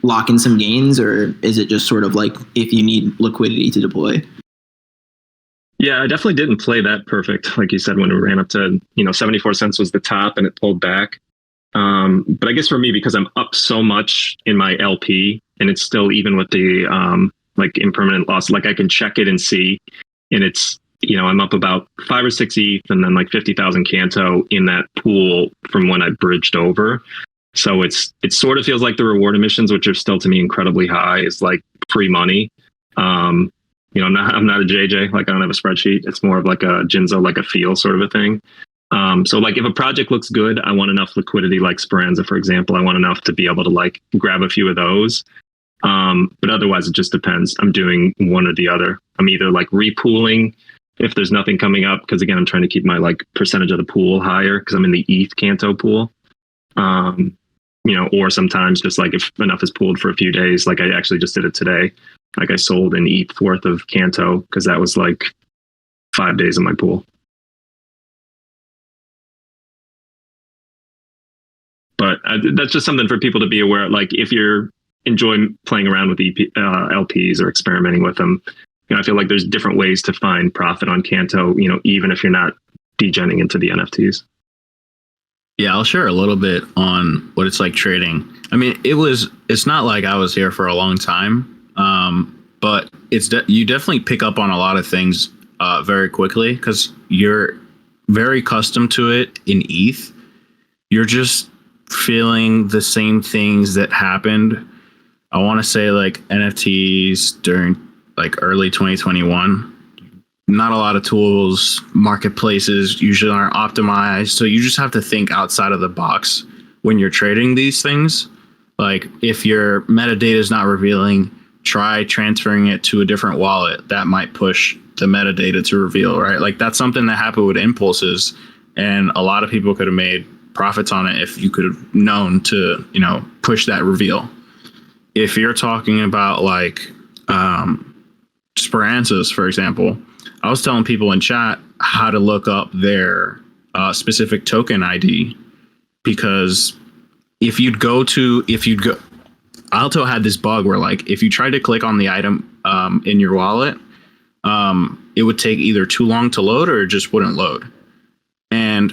lock in some gains? Or is it just sort of like if you need liquidity to deploy? Yeah, I definitely didn't play that perfect. Like you said, when it ran up to, 74 cents was the top and it pulled back. But I guess for me, because I'm up so much in my LP, and it's still, even with the like impermanent loss, like I can check it and see, and it's, I'm up about 5 or 6 ETH and then like 50,000 Canto in that pool from when I bridged over. So it sort of feels like the reward emissions, which are still to me incredibly high, is like free money. I'm not a JJ, like I don't have a spreadsheet. It's more of like a Jinzo, like a feel sort of a thing. So like if a project looks good, I want enough liquidity, like Speranza, for example. I want enough to be able to like grab a few of those. But otherwise it just depends. I'm doing one or the other. I'm either like repooling if there's nothing coming up, because again, I'm trying to keep my like percentage of the pool higher because I'm in the ETH Canto pool. Or sometimes just like if enough is pooled for a few days, like I actually just did it today. Like I sold an ETH worth of Canto because that was like 5 days in my pool. But that's just something for people to be aware of. Like if you're enjoying playing around with LPs or experimenting with them, I feel like there's different ways to find profit on Canto, even if you're not degenning into the NFTs. Yeah, I'll share a little bit on what it's like trading. I mean, it's not like I was here for a long time, but you definitely pick up on a lot of things very quickly because you're very accustomed to it in ETH. You're just feeling the same things that happened. I want to say like NFTs during like early 2021. Not a lot of tools, marketplaces usually aren't optimized. So you just have to think outside of the box when you're trading these things. Like if your metadata is not revealing, try transferring it to a different wallet that might push the metadata to reveal, right? Like that's something that happened with impulses, and a lot of people could have made profits on it if you could have known to, push that reveal. If you're talking about like Speranzas, for example, I was telling people in chat how to look up their specific token ID, because if you'd go, Alto had this bug where like if you tried to click on the item in your wallet, it would take either too long to load or it just wouldn't load. And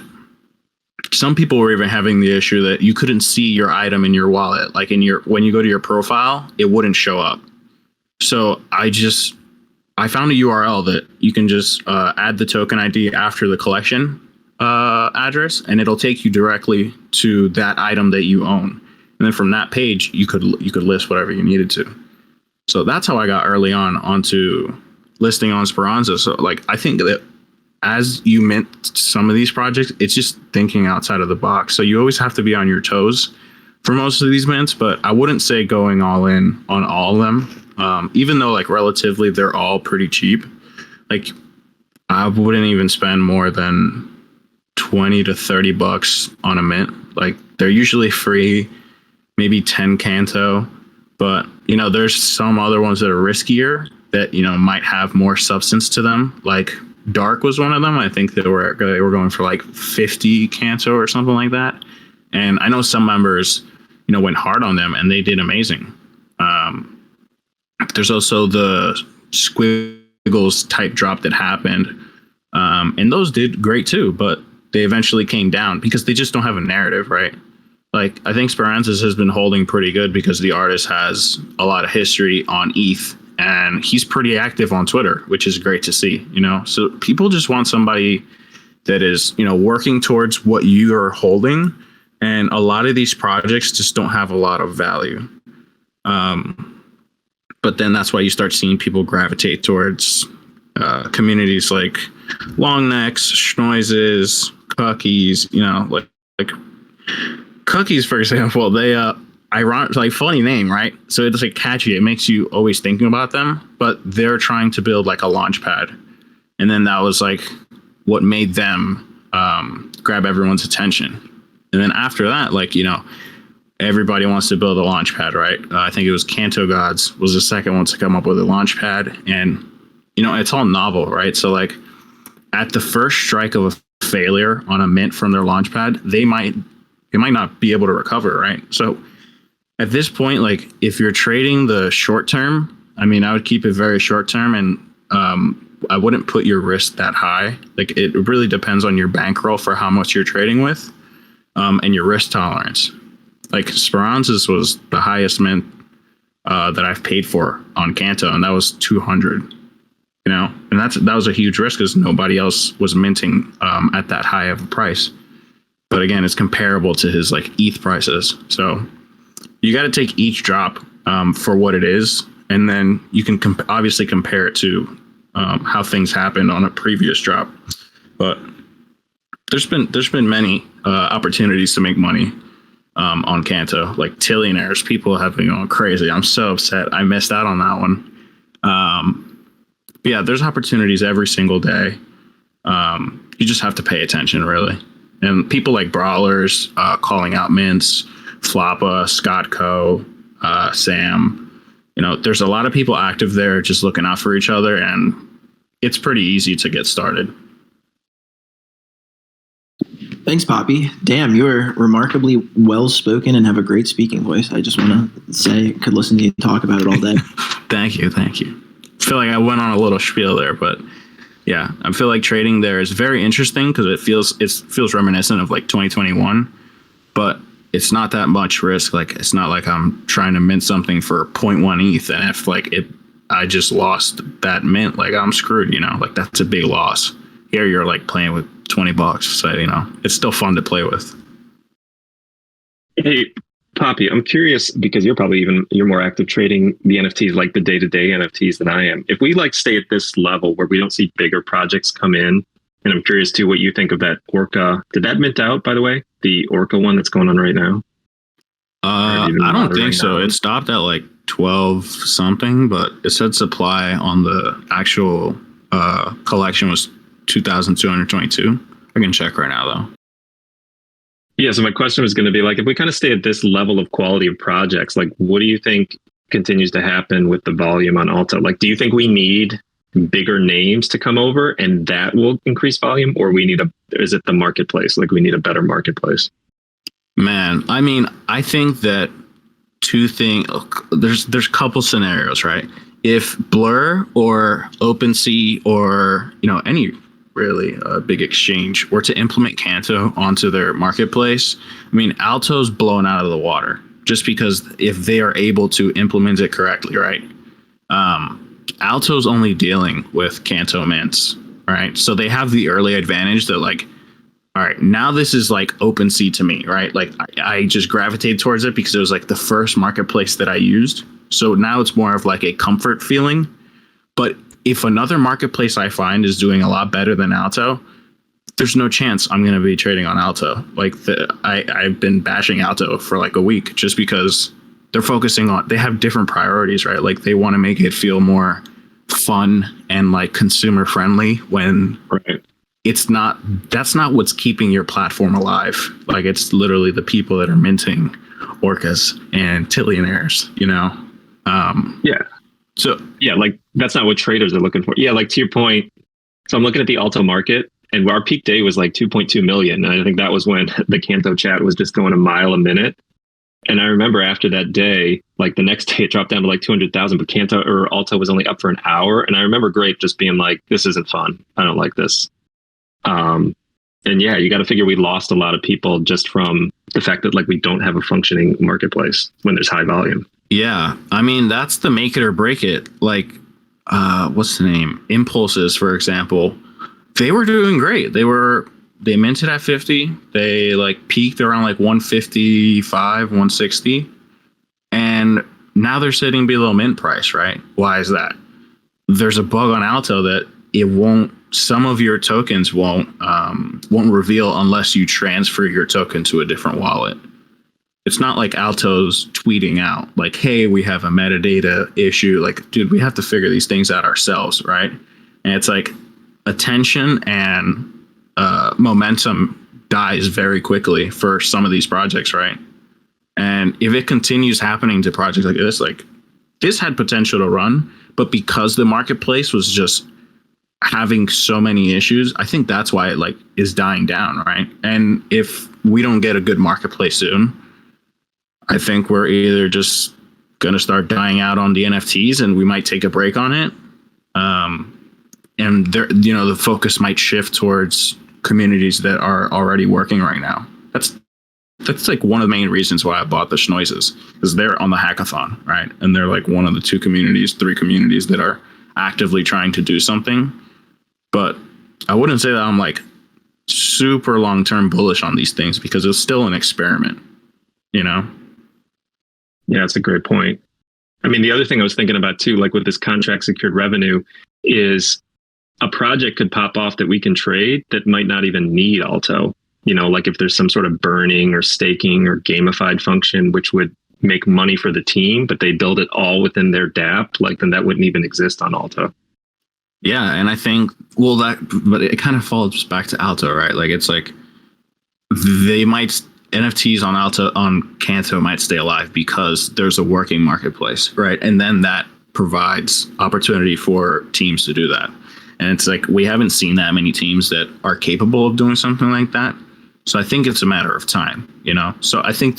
some people were even having the issue that you couldn't see your item in your wallet, like when you go to your profile, it wouldn't show up. So I found a URL that you can just add the token ID after the collection address, and it'll take you directly to that item that you own. And then from that page, you could list whatever you needed to. So that's how I got early on onto listing on Speranza. So like I think that as you mint some of these projects, it's just thinking outside of the box. So you always have to be on your toes for most of these mints, but I wouldn't say going all in on all of them. Even though like relatively they're all pretty cheap, like I wouldn't even spend more than $20 to $30 on a mint. Like they're usually free, maybe 10 Canto, but there's some other ones that are riskier that might have more substance to them. Like Dark was one of them. I think they were going for like 50 Canto or something like that. And I know some members went hard on them and they did amazing. There's also the Squiggles type drop that happened. And those did great too, but they eventually came down because they just don't have a narrative, right? Like I think Speranzas has been holding pretty good because the artist has a lot of history on ETH and he's pretty active on Twitter, which is great to see, So people just want somebody that is, working towards what you are holding. And a lot of these projects just don't have a lot of value. But then that's why you start seeing people gravitate towards communities like Longnecks, Schnoizes, Cookies, like Cookies, for example, they ironic, like funny name, right? So it's like catchy. It makes you always thinking about them, but they're trying to build like a launch pad. And then that was like what made them grab everyone's attention. And then after that, like, everybody wants to build a launch pad, right? I think it was Canto Gods was the second one to come up with a launch pad. And, it's all novel, right? So like at the first strike of a failure on a mint from their launch pad, they might not be able to recover, right? So at this point, like if you're trading the short term, I would keep it very short term, and I wouldn't put your risk that high. Like it really depends on your bankroll for how much you're trading with, and your risk tolerance. Like Speranzas was the highest mint that I've paid for on Canto, and that was 200. And that was a huge risk because nobody else was minting at that high of a price. But again, it's comparable to his like ETH prices. So you got to take each drop for what it is, and then you can obviously compare it to how things happened on a previous drop. But there's been many opportunities to make money on Canto, like Tillionaires. People have been going crazy. I'm so upset I missed out on that one. But yeah, there's opportunities every single day. You just have to pay attention, really. And people like Brawlers calling out mints, Floppa, Scott Co, Sam. There's a lot of people active there just looking out for each other, and it's pretty easy to get started. Thanks, Poppy. Damn, you are remarkably well-spoken and have a great speaking voice. I just want to say, could listen to you talk about it all day. Thank you. I feel like I went on a little spiel there, but yeah, I feel like trading there is very interesting because it feels reminiscent of like 2021, but it's not that much risk. Like it's not like I'm trying to mint something for 0.1 ETH, and if like I just lost that mint, like I'm screwed. Like that's a big loss. Here you're like playing with $20, so it's still fun to play with. Hey, Poppy, I'm curious because you're more active trading the NFTs, like the day-to-day NFTs than I am. If we like stay at this level where we don't see bigger projects come in, and I'm curious too what you think of that Orca. Did that mint out, by the way? The Orca one that's going on right now? I don't think so. It stopped at like 12 something, but it said supply on the actual collection was 2,222. I can check right now though. Yeah, so my question was going to be like, if we kind of stay at this level of quality of projects, like what do you think continues to happen with the volume on Alto? Like, do you think we need bigger names to come over and that will increase volume, or is it the marketplace? Like we need a better marketplace? Man, I mean, I think that there's a couple scenarios, right? If Blur or OpenSea or, any really big exchange were to implement Canto onto their marketplace, I mean, Alto's blown out of the water just because if they are able to implement it correctly, right? Alto's only dealing with Canto mints, right? So they have the early advantage that like, all right, now this is like OpenSea to me, right? Like I just gravitated towards it because it was like the first marketplace that I used. So now it's more of like a comfort feeling. But if another marketplace I find is doing a lot better than Alto, there's no chance I'm going to be trading on Alto. Like I've been bashing Alto for like a week just because they're focusing on, they have different priorities, right? Like they want to make it feel more fun and like consumer friendly when that's not what's keeping your platform alive. Like it's literally the people that are minting orcas and tillionaires, Yeah. So yeah, like that's not what traders are looking for. Yeah, like to your point. So I'm looking at the Alto market, and our peak day was like 2.2 million. And I think that was when the Canto chat was just going a mile a minute. And I remember after that day, like the next day it dropped down to like 200,000, but Canto or Alto was only up for an hour. And I remember Grape just being like, this isn't fun. I don't like this. And yeah, you got to figure we lost a lot of people just from the fact that like we don't have a functioning marketplace when there's high volume. Yeah. I mean, that's the make it or break it. Like, what's the name? Impulses, for example, they were doing great. They minted at 50. They like peaked around like 155, 160. And now they're sitting below mint price, right? Why is that? There's a bug on Alto that some of your tokens won't reveal unless you transfer your token to a different wallet. It's not like Alto's tweeting out like, hey, we have a metadata issue. Like, dude, we have to figure these things out ourselves, right? And it's like attention and momentum dies very quickly for some of these projects, right? And if it continues happening to projects like this had potential to run, but because the marketplace was just having so many issues, I think that's why it like is dying down, right? And if we don't get a good marketplace soon, I think we're either just gonna start dying out on the NFTs and we might take a break on it. And there, the focus might shift towards communities that are already working right now. That's like one of the main reasons why I bought the Schnoizes, because they're on the hackathon, right? And they're like one of the 3 communities that are actively trying to do something. But I wouldn't say that I'm like super long-term bullish on these things because it's still an experiment, Yeah, that's a great point. I mean, the other thing I was thinking about too, like with this contract secured revenue, is a project could pop off that we can trade that might not even need Alto. Like if there's some sort of burning or staking or gamified function, which would make money for the team, but they build it all within their dApp, like then that wouldn't even exist on Alto. Yeah, and I think, but it kind of falls back to Alto, right? Like it's like NFTs on Canto might stay alive because there's a working marketplace, right? And then that provides opportunity for teams to do that. And it's like we haven't seen that many teams that are capable of doing something like that. So I think it's a matter of time, So I think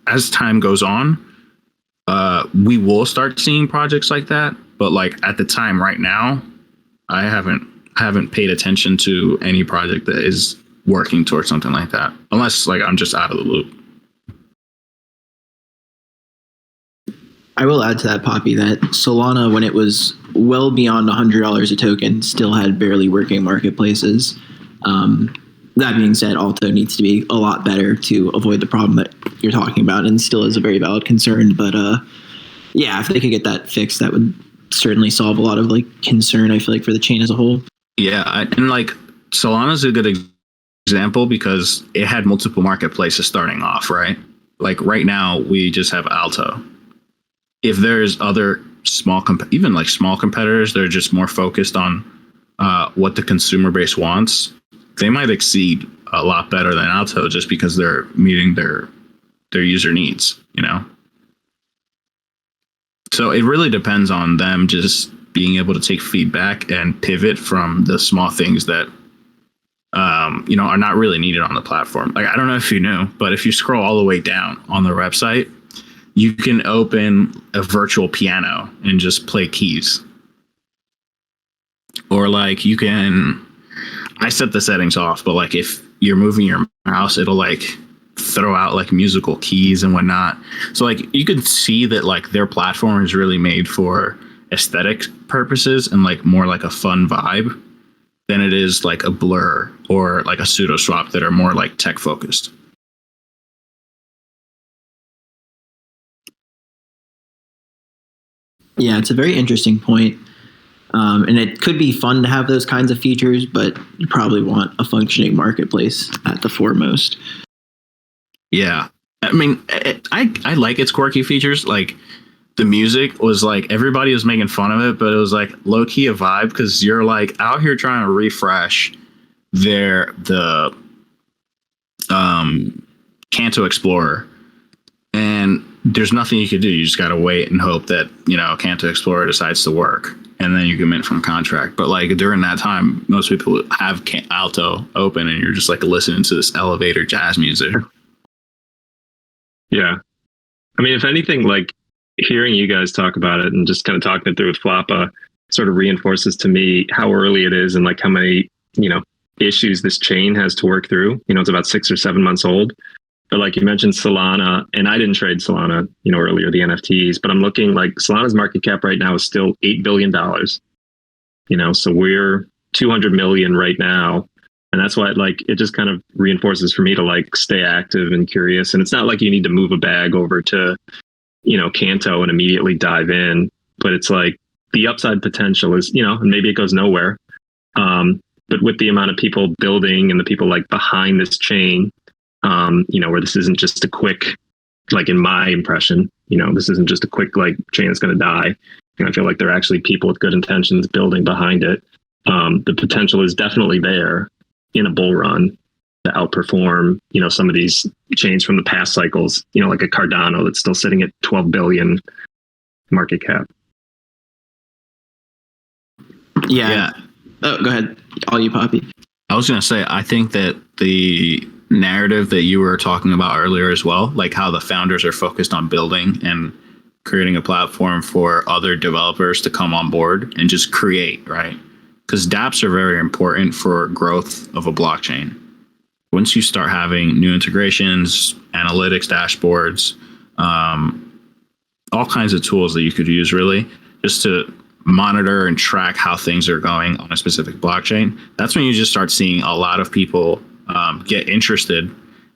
as time goes on, we will start seeing projects like that. But like at the time right now, I haven't paid attention to any project that is working towards something like that, unless like I'm just out of the loop. I will add to that, Poppy, that Solana, when it was well beyond $100 a token, still had barely working marketplaces. that being said, Alto needs to be a lot better to avoid the problem that you're talking about, and still is a very valid concern. But yeah, if they could get that fixed, that would certainly solve a lot of like concern, I feel like, for the chain as a whole. Yeah, and like Solana's a good example because it had multiple marketplaces starting off, right? Like right now, we just have Alto. If there's other small competitors, they're just more focused on what the consumer base wants. They might exceed a lot better than Alto just because they're meeting their user needs, you know? So it really depends on them just being able to take feedback and pivot from the small things that, are not really needed on the platform. Like, I don't know if you knew, but if you scroll all the way down on the website, you can open a virtual piano and just play keys. Or like I set the settings off, but like if you're moving your mouse, it'll like throw out like musical keys and whatnot. So like you can see that like their platform is really made for aesthetic purposes and like more like a fun vibe than it is like a Blur or like a SudoSwap that are more like tech focused. Yeah, it's a very interesting point. And it could be fun to have those kinds of features, but you probably want a functioning marketplace at the foremost. Yeah. I mean, I like its quirky features. Like the music was like, everybody was making fun of it, but it was like low key a vibe because you're like out here trying to refresh the Canto Explorer. And there's nothing you can do. You just got to wait and hope that, Canto Explorer decides to work. And then you can mint from contract. But like during that time, most people have Alto open and you're just like listening to this elevator jazz music. Yeah. I mean, if anything, like hearing you guys talk about it and just kind of talking it through with Floppa sort of reinforces to me how early it is and like how many, issues this chain has to work through. It's about 6 or 7 months old. But like you mentioned Solana, and I didn't trade Solana, earlier, the NFTs, but I'm looking like Solana's market cap right now is still $8 billion. So we're 200 million right now. And that's why it just kind of reinforces for me to like stay active and curious. And it's not like you need to move a bag over to, Canto and immediately dive in, but it's like the upside potential is, and maybe it goes nowhere. But with the amount of people building and the people like behind this chain, where this isn't just a quick, like in my impression, this isn't just a quick like chain that's going to die. I feel like there are actually people with good intentions building behind it. The potential is definitely there in a bull run to outperform, some of these chains from the past cycles, like a Cardano that's still sitting at 12 billion market cap. Yeah. Oh, go ahead. All you, Poppy. I was going to say, I think that the narrative that you were talking about earlier as well, like how the founders are focused on building and creating a platform for other developers to come on board and just create, right? Because dApps are very important for growth of a blockchain. Once you start having new integrations, analytics, dashboards, all kinds of tools that you could use really just to monitor and track how things are going on a specific blockchain, that's when you just start seeing a lot of people get interested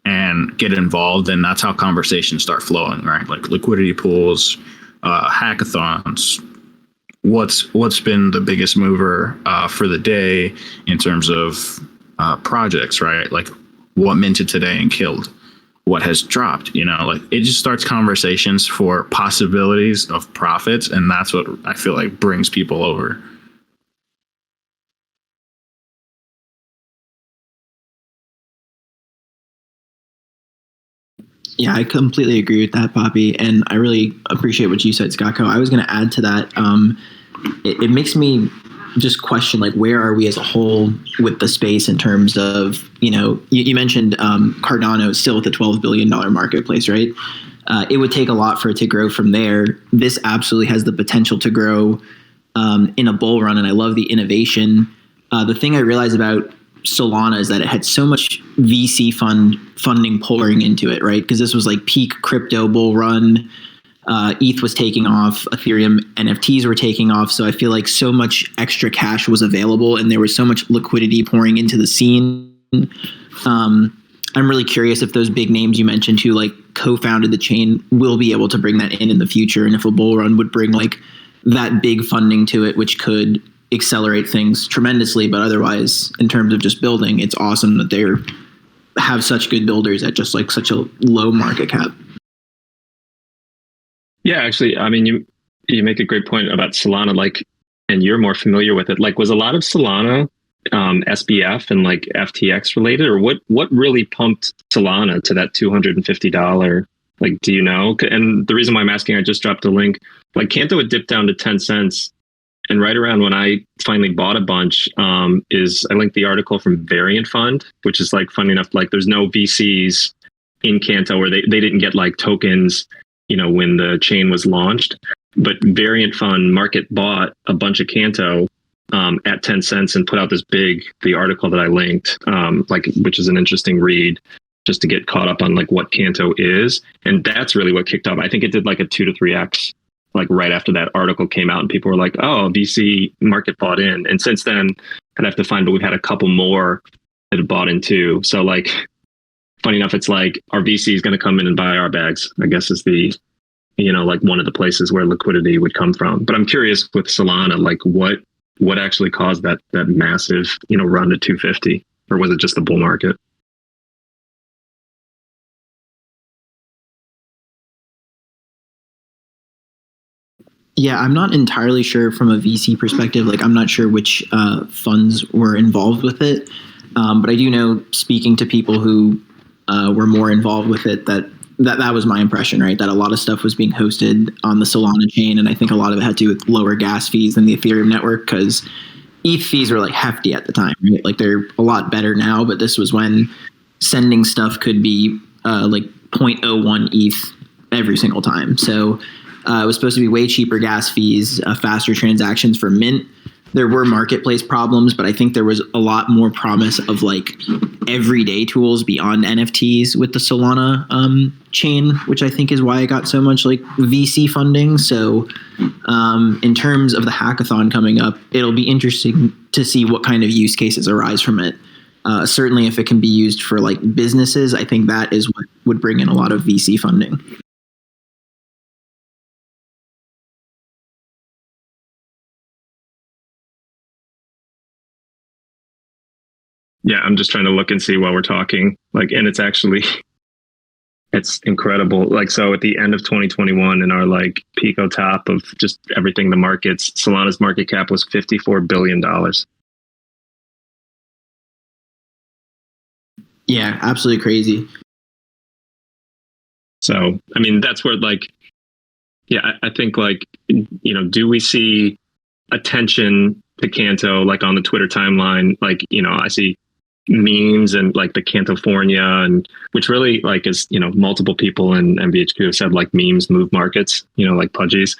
and get involved, and that's how conversations start flowing, right? Like liquidity pools, hackathons. What's been the biggest mover for the day in terms of projects, right? Like what minted today and killed, what has dropped, like it just starts conversations for possibilities of profits, and that's what I feel like brings people over. Yeah, I completely agree with that, Poppy, and I really appreciate what you said, Scotco. I was going to add to that. It makes me just question, like, where are we as a whole with the space in terms of, you mentioned Cardano is still at the $12 billion marketplace, right? It would take a lot for it to grow from there. This absolutely has the potential to grow in a bull run, and I love the innovation. The thing I realized about Solana is that it had so much VC funding pouring into it, right? Because this was like peak crypto bull run. ETH was taking off, Ethereum NFTs were taking off. So I feel like so much extra cash was available and there was so much liquidity pouring into the scene I'm really curious if those big names you mentioned who like co-founded the chain will be able to bring that in the future, and if a bull run would bring like that big funding to it, which could accelerate things tremendously. But otherwise, in terms of just building, it's awesome that they have such good builders at just like such a low market cap. Yeah, actually, I mean, you make a great point about Solana, like, and you're more familiar with it. Like, was a lot of Solana SBF and like FTX related, or what really pumped Solana to that $250? Like, do you know? And the reason why I'm asking, I just dropped a link. Like, Canto had dipped down to 10 cents. And right around when I finally bought a bunch, is I linked the article from Variant Fund, which is like, funny enough, like there's no VCs in Canto, or they didn't get like tokens, you know, when the chain was launched. But Variant Fund market bought a bunch of Canto at 10 cents and put out the article that I linked, which is an interesting read, just to get caught up on like what Canto is. And that's really what kicked off. I think it did like a 2 to 3x, like right after that article came out, and people were like, oh, VC market bought in. And since then, I'd have to find, but we've had a couple more that have bought in too. So like, funny enough, it's like our VC is going to come in and buy our bags, I guess is the, you know, like one of the places where liquidity would come from. But I'm curious with Solana, like what actually caused that massive, you know, run to 250, or was it just the bull market? Yeah, I'm not entirely sure from a VC perspective. Like, I'm not sure which funds were involved with it. But I do know, speaking to people who were more involved with it, that was my impression, right? That a lot of stuff was being hosted on the Solana chain. And I think a lot of it had to do with lower gas fees than the Ethereum network, because ETH fees were like hefty at the time, right? Like, they're a lot better now, but this was when sending stuff could be like 0.01 ETH every single time. So it was supposed to be way cheaper gas fees, faster transactions for mint. There were marketplace problems, but I think there was a lot more promise of like everyday tools beyond NFTs with the Solana chain, which I think is why it got so much like VC funding. So in terms of the hackathon coming up, it'll be interesting to see what kind of use cases arise from it. Certainly if it can be used for like businesses, I think that is what would bring in a lot of VC funding. Yeah, I'm just trying to look and see while we're talking. Like, and it's incredible. Like, so at the end of 2021, in our like Pico top of just everything, the markets, Solana's market cap was $54 billion. Yeah, absolutely crazy. So, I mean, that's where like, yeah, I think like, you know, do we see attention to Canto like on the Twitter timeline? Like, you know, I see memes and like the Cantofornia, and which really like is, you know, multiple people in MVHQ have said like memes move markets, you know, like pudgies.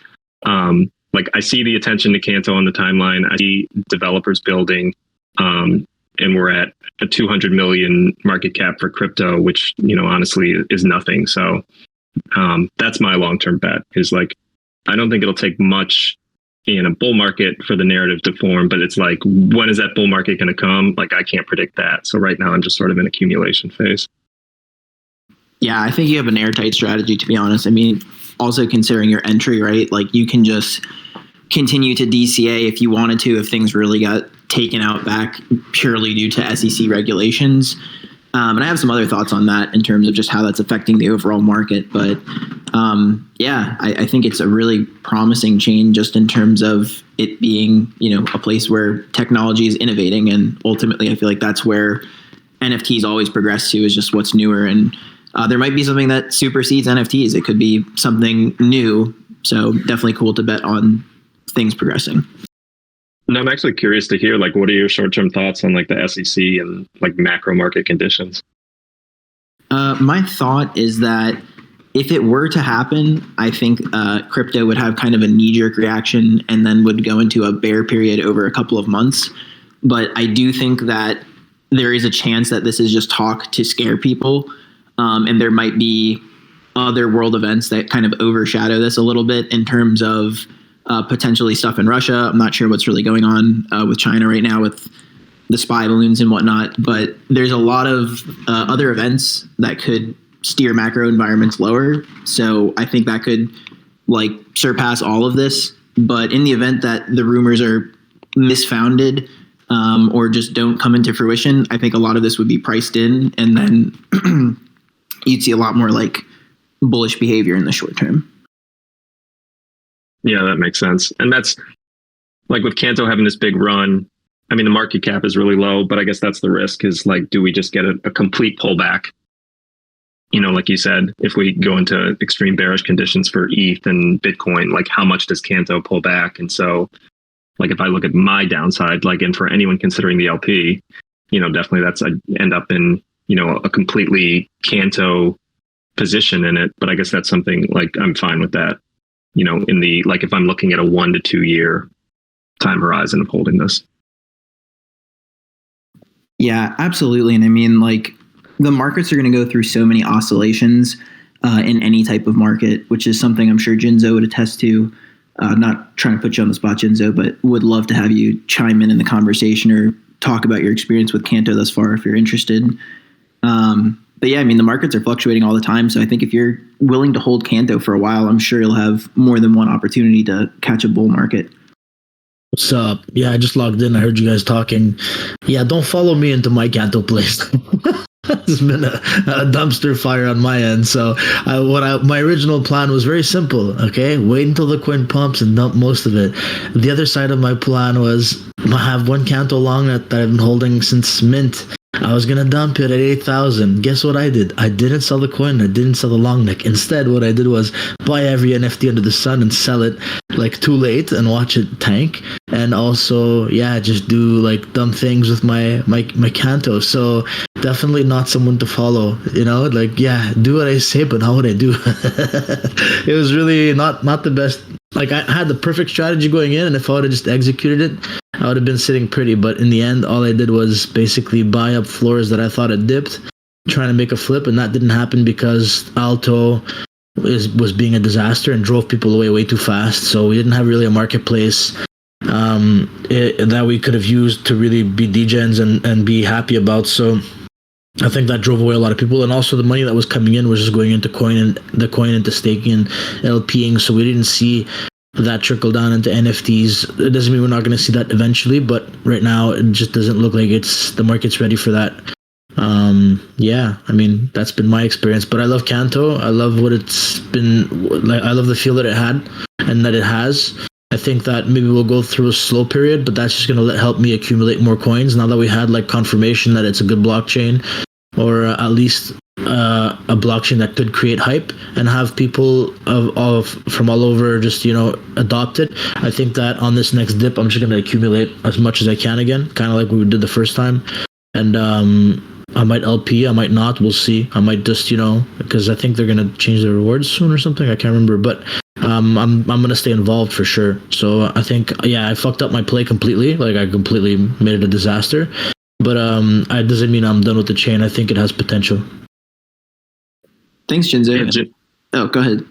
Like I see the attention to Canto on the timeline. I see developers building, and we're at a 200 million market cap for crypto, which, you know, honestly is nothing. So that's my long-term bet, is like, I don't think it'll take much in a bull market for the narrative to form, but it's like, when is that bull market going to come? Like, I can't predict that. So right now I'm just sort of in accumulation phase. Yeah, I think you have an airtight strategy, to be honest. I mean, also considering your entry, right? Like, you can just continue to DCA if you wanted to, if things really got taken out back purely due to SEC regulations. And I have some other thoughts on that in terms of just how that's affecting the overall market. But yeah, I think it's a really promising chain just in terms of it being, you know, a place where technology is innovating. And ultimately, I feel like that's where NFTs always progress to, is just what's newer. And there might be something that supersedes NFTs. It could be something new. So definitely cool to bet on things progressing. And I'm actually curious to hear, like, what are your short-term thoughts on like the SEC and like macro market conditions? My thought is that if it were to happen, I think crypto would have kind of a knee-jerk reaction and then would go into a bear period over a couple of months. But I do think that there is a chance that this is just talk to scare people. And there might be other world events that kind of overshadow this a little bit in terms of potentially stuff in Russia. I'm not sure what's really going on with China right now with the spy balloons and whatnot, but there's a lot of other events that could steer macro environments lower. So I think that could like surpass all of this. But in the event that the rumors are misfounded or just don't come into fruition, I think a lot of this would be priced in, and then you'd see a lot more like bullish behavior in the short term. Yeah, that makes sense. And that's like with Canto having this big run. I mean, the market cap is really low, but I guess that's the risk is like, do we just get a complete pullback? You know, like you said, if we go into extreme bearish conditions for ETH and Bitcoin, like how much does Canto pull back? And so like if I look at my downside, like, and for anyone considering the LP, you know, definitely I end up in, you know, a completely Canto position in it. But I guess that's something like I'm fine with that, you know, in the, like if I'm looking at a 1 to 2 year time horizon of holding this. Yeah, absolutely. And I mean, like the markets are going to go through so many oscillations in any type of market, which is something I'm sure Jinzo would attest to. Not trying to put you on the spot, Jinzo, but would love to have you chime in the conversation or talk about your experience with Canto thus far if you're interested. But yeah, I mean, the markets are fluctuating all the time. So I think if you're willing to hold Canto for a while, I'm sure you'll have more than one opportunity to catch a bull market. What's up? Yeah, I just logged in. I heard you guys talking. Yeah, don't follow me into my Canto place. It's been a dumpster fire on my end. So my original plan was very simple. Okay, wait until the coin pumps and dump most of it. The other side of my plan was I have one Canto long that I've been holding since mint. I was gonna dump it at 8,000. Guess what I did? I didn't sell the coin. I didn't sell the long neck. Instead, what I did was buy every NFT under the sun and sell it like too late and watch it tank. And also, yeah, just do like dumb things with my Canto. So definitely not someone to follow. You know, like yeah, do what I say, but not what I do. It was really not the best. Like I had the perfect strategy going in, and if I would have just executed it, I would have been sitting pretty. But in the end, all I did was basically buy up floors that I thought had dipped, trying to make a flip, and that didn't happen because Alto was being a disaster and drove people away way too fast. So we didn't have really a marketplace that we could have used to really be degens and be happy about. So I think that drove away a lot of people, and also the money that was coming in was just going into the coin into staking and LPing. So we didn't see that trickle down into NFTs. It doesn't mean we're not going to see that eventually, but right now it just doesn't look like the market's ready for that. Yeah, I mean that's been my experience. But I love Canto. I love what it's been like. I love the feel that it had and that it has. I think that maybe we'll go through a slow period, but that's just going to help me accumulate more coins now that we had like confirmation that it's a good blockchain, or at least a blockchain that could create hype and have people from all over just, you know, adopt it. I think that on this next dip, I'm just going to accumulate as much as I can again, kind of like we did the first time. And I might LP, I might not, we'll see. I might just, you know, because I think they're going to change their rewards soon or something. I can't remember, but I'm going to stay involved for sure. So I think, yeah, I fucked up my play completely. Like I completely made it a disaster. But it doesn't mean I'm done with the chain. I think it has potential. Thanks, Jinzo. Oh, go ahead.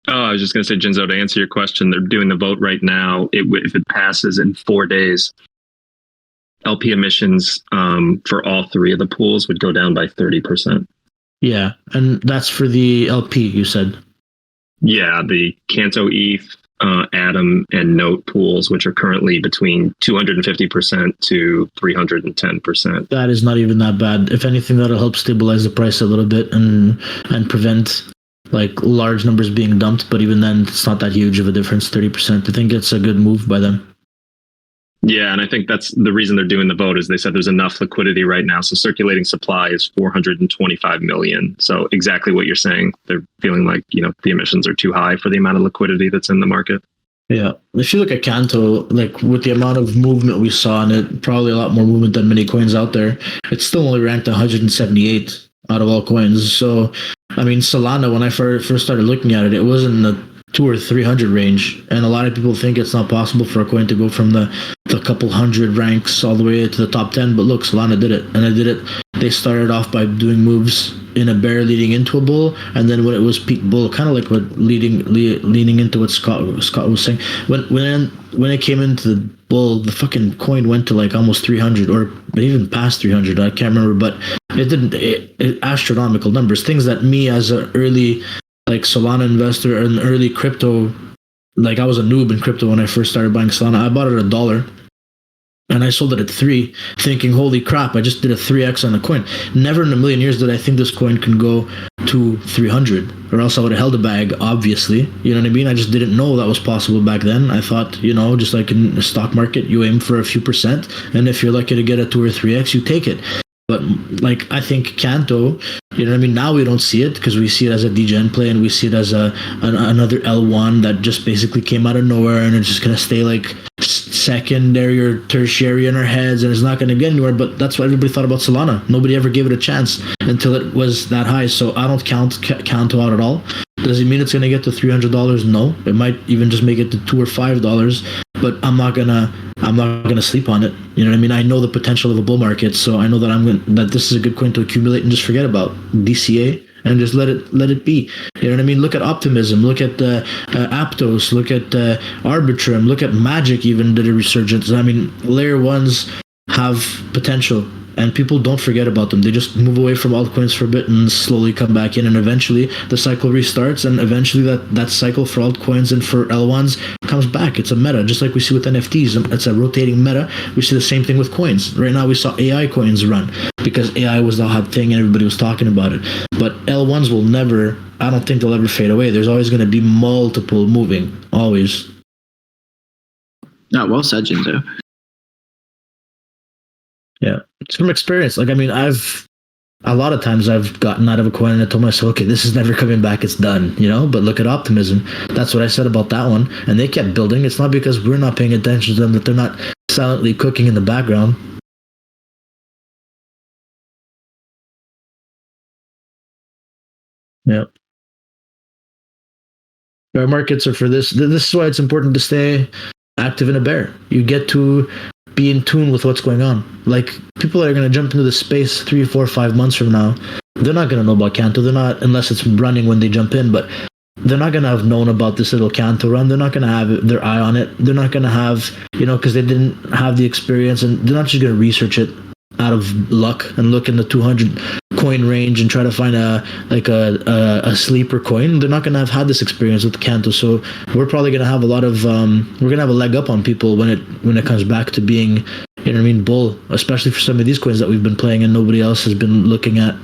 Oh, I was just going to say, Jinzo, to answer your question, they're doing the vote right now. If it passes in 4 days, LP emissions for all three of the pools would go down by 30%. Yeah, and that's for the LP, you said. Yeah, the Canto ETH, Atom, and Note pools, which are currently between 250% to 310%. That is not even that bad. If anything, that'll help stabilize the price a little bit and prevent like large numbers being dumped. But even then, it's not that huge of a difference, 30%. I think it's a good move by them. Yeah, and I think that's the reason they're doing the vote is they said there's enough liquidity right now. So circulating supply is 425 million. So exactly what you're saying. They're feeling like, you know, the emissions are too high for the amount of liquidity that's in the market. Yeah. If you look at Canto, like with the amount of movement we saw in it, probably a lot more movement than many coins out there, it's still only ranked 178 out of all coins. So, I mean, Solana, when I first started looking at it, it was in the 200 or 300 range, and a lot of people think it's not possible for a coin to go from the couple hundred ranks all the way to the top 10. But look, Solana did it, and they did it. They started off by doing moves in a bear leading into a bull, and then when it was peak bull, kind of like what leaning into what Scott was saying. When it came into Well, the fucking coin went to like almost 300 or even past 300. I can't remember, but it astronomical numbers. Things that me as an early like Solana investor or an early crypto, like I was a noob in crypto when I first started buying Solana. I bought it at $1 and I sold it at 3, thinking, holy crap, I just did a 3x on a coin. Never in a million years did I think this coin can go to 300, or else I would have held a bag, obviously. You know what I mean? I just didn't know that was possible back then. I thought, you know, just like in the stock market, you aim for a few percent, and if you're lucky to get a 2 or 3x, you take it. But like, I think Canto, you know what I mean? Now we don't see it because we see it as a degen play, and we see it as another L1 that just basically came out of nowhere, and it's just going to stay like secondary or tertiary in our heads, and it's not going to get anywhere. But that's what everybody thought about Solana. Nobody ever gave it a chance until it was that high. So I don't count Canto out at all. Does it mean it's going to get to $300? No. It might even just make it to $2 or $5, but I'm not gonna sleep on it. You know what I mean? I know the potential of a bull market, so I know that that this is a good coin to accumulate and just forget about DCA and just let it be. You know what I mean? Look at Optimism, look at Aptos, look at Arbitrum, look at Magic. Even did a resurgence. I mean, layer ones have potential, and people don't forget about them. They just move away from altcoins for a bit and slowly come back in, and eventually the cycle restarts, and eventually that cycle for altcoins and for L1s comes back. It's a meta, just like we see with NFTs. It's a rotating meta. We see the same thing with coins. Right now we saw AI coins run because AI was the hot thing and everybody was talking about it. But L1s will never, I don't think they'll ever fade away. There's always going to be multiple moving, always. Not well said, Jinzo. Yeah, it's from experience. Like, I mean, a lot of times I've gotten out of a coin and I told myself, okay, this is never coming back. It's done, you know, but look at Optimism. That's what I said about that one. And they kept building. It's not because we're not paying attention to them that they're not silently cooking in the background. Yeah. Bear markets are for this. This is why it's important to stay active in a bear. You get to be in tune with what's going on. Like, people that are going to jump into the space 3, 4, 5 months from now, they're not going to know about Canto. They're not, unless it's running when they jump in, but they're not going to have known about this little Canto run. They're not going to have their eye on it. They're not going to have, you know, because they didn't have the experience, and they're not just going to research it out of luck and look in the 200 coin range and try to find a sleeper coin. They're not going to have had this experience with Canto, so we're probably going to have a lot of we're going to have a leg up on people when it comes back to being, you know what I mean, bull, especially for some of these coins that we've been playing and nobody else has been looking at.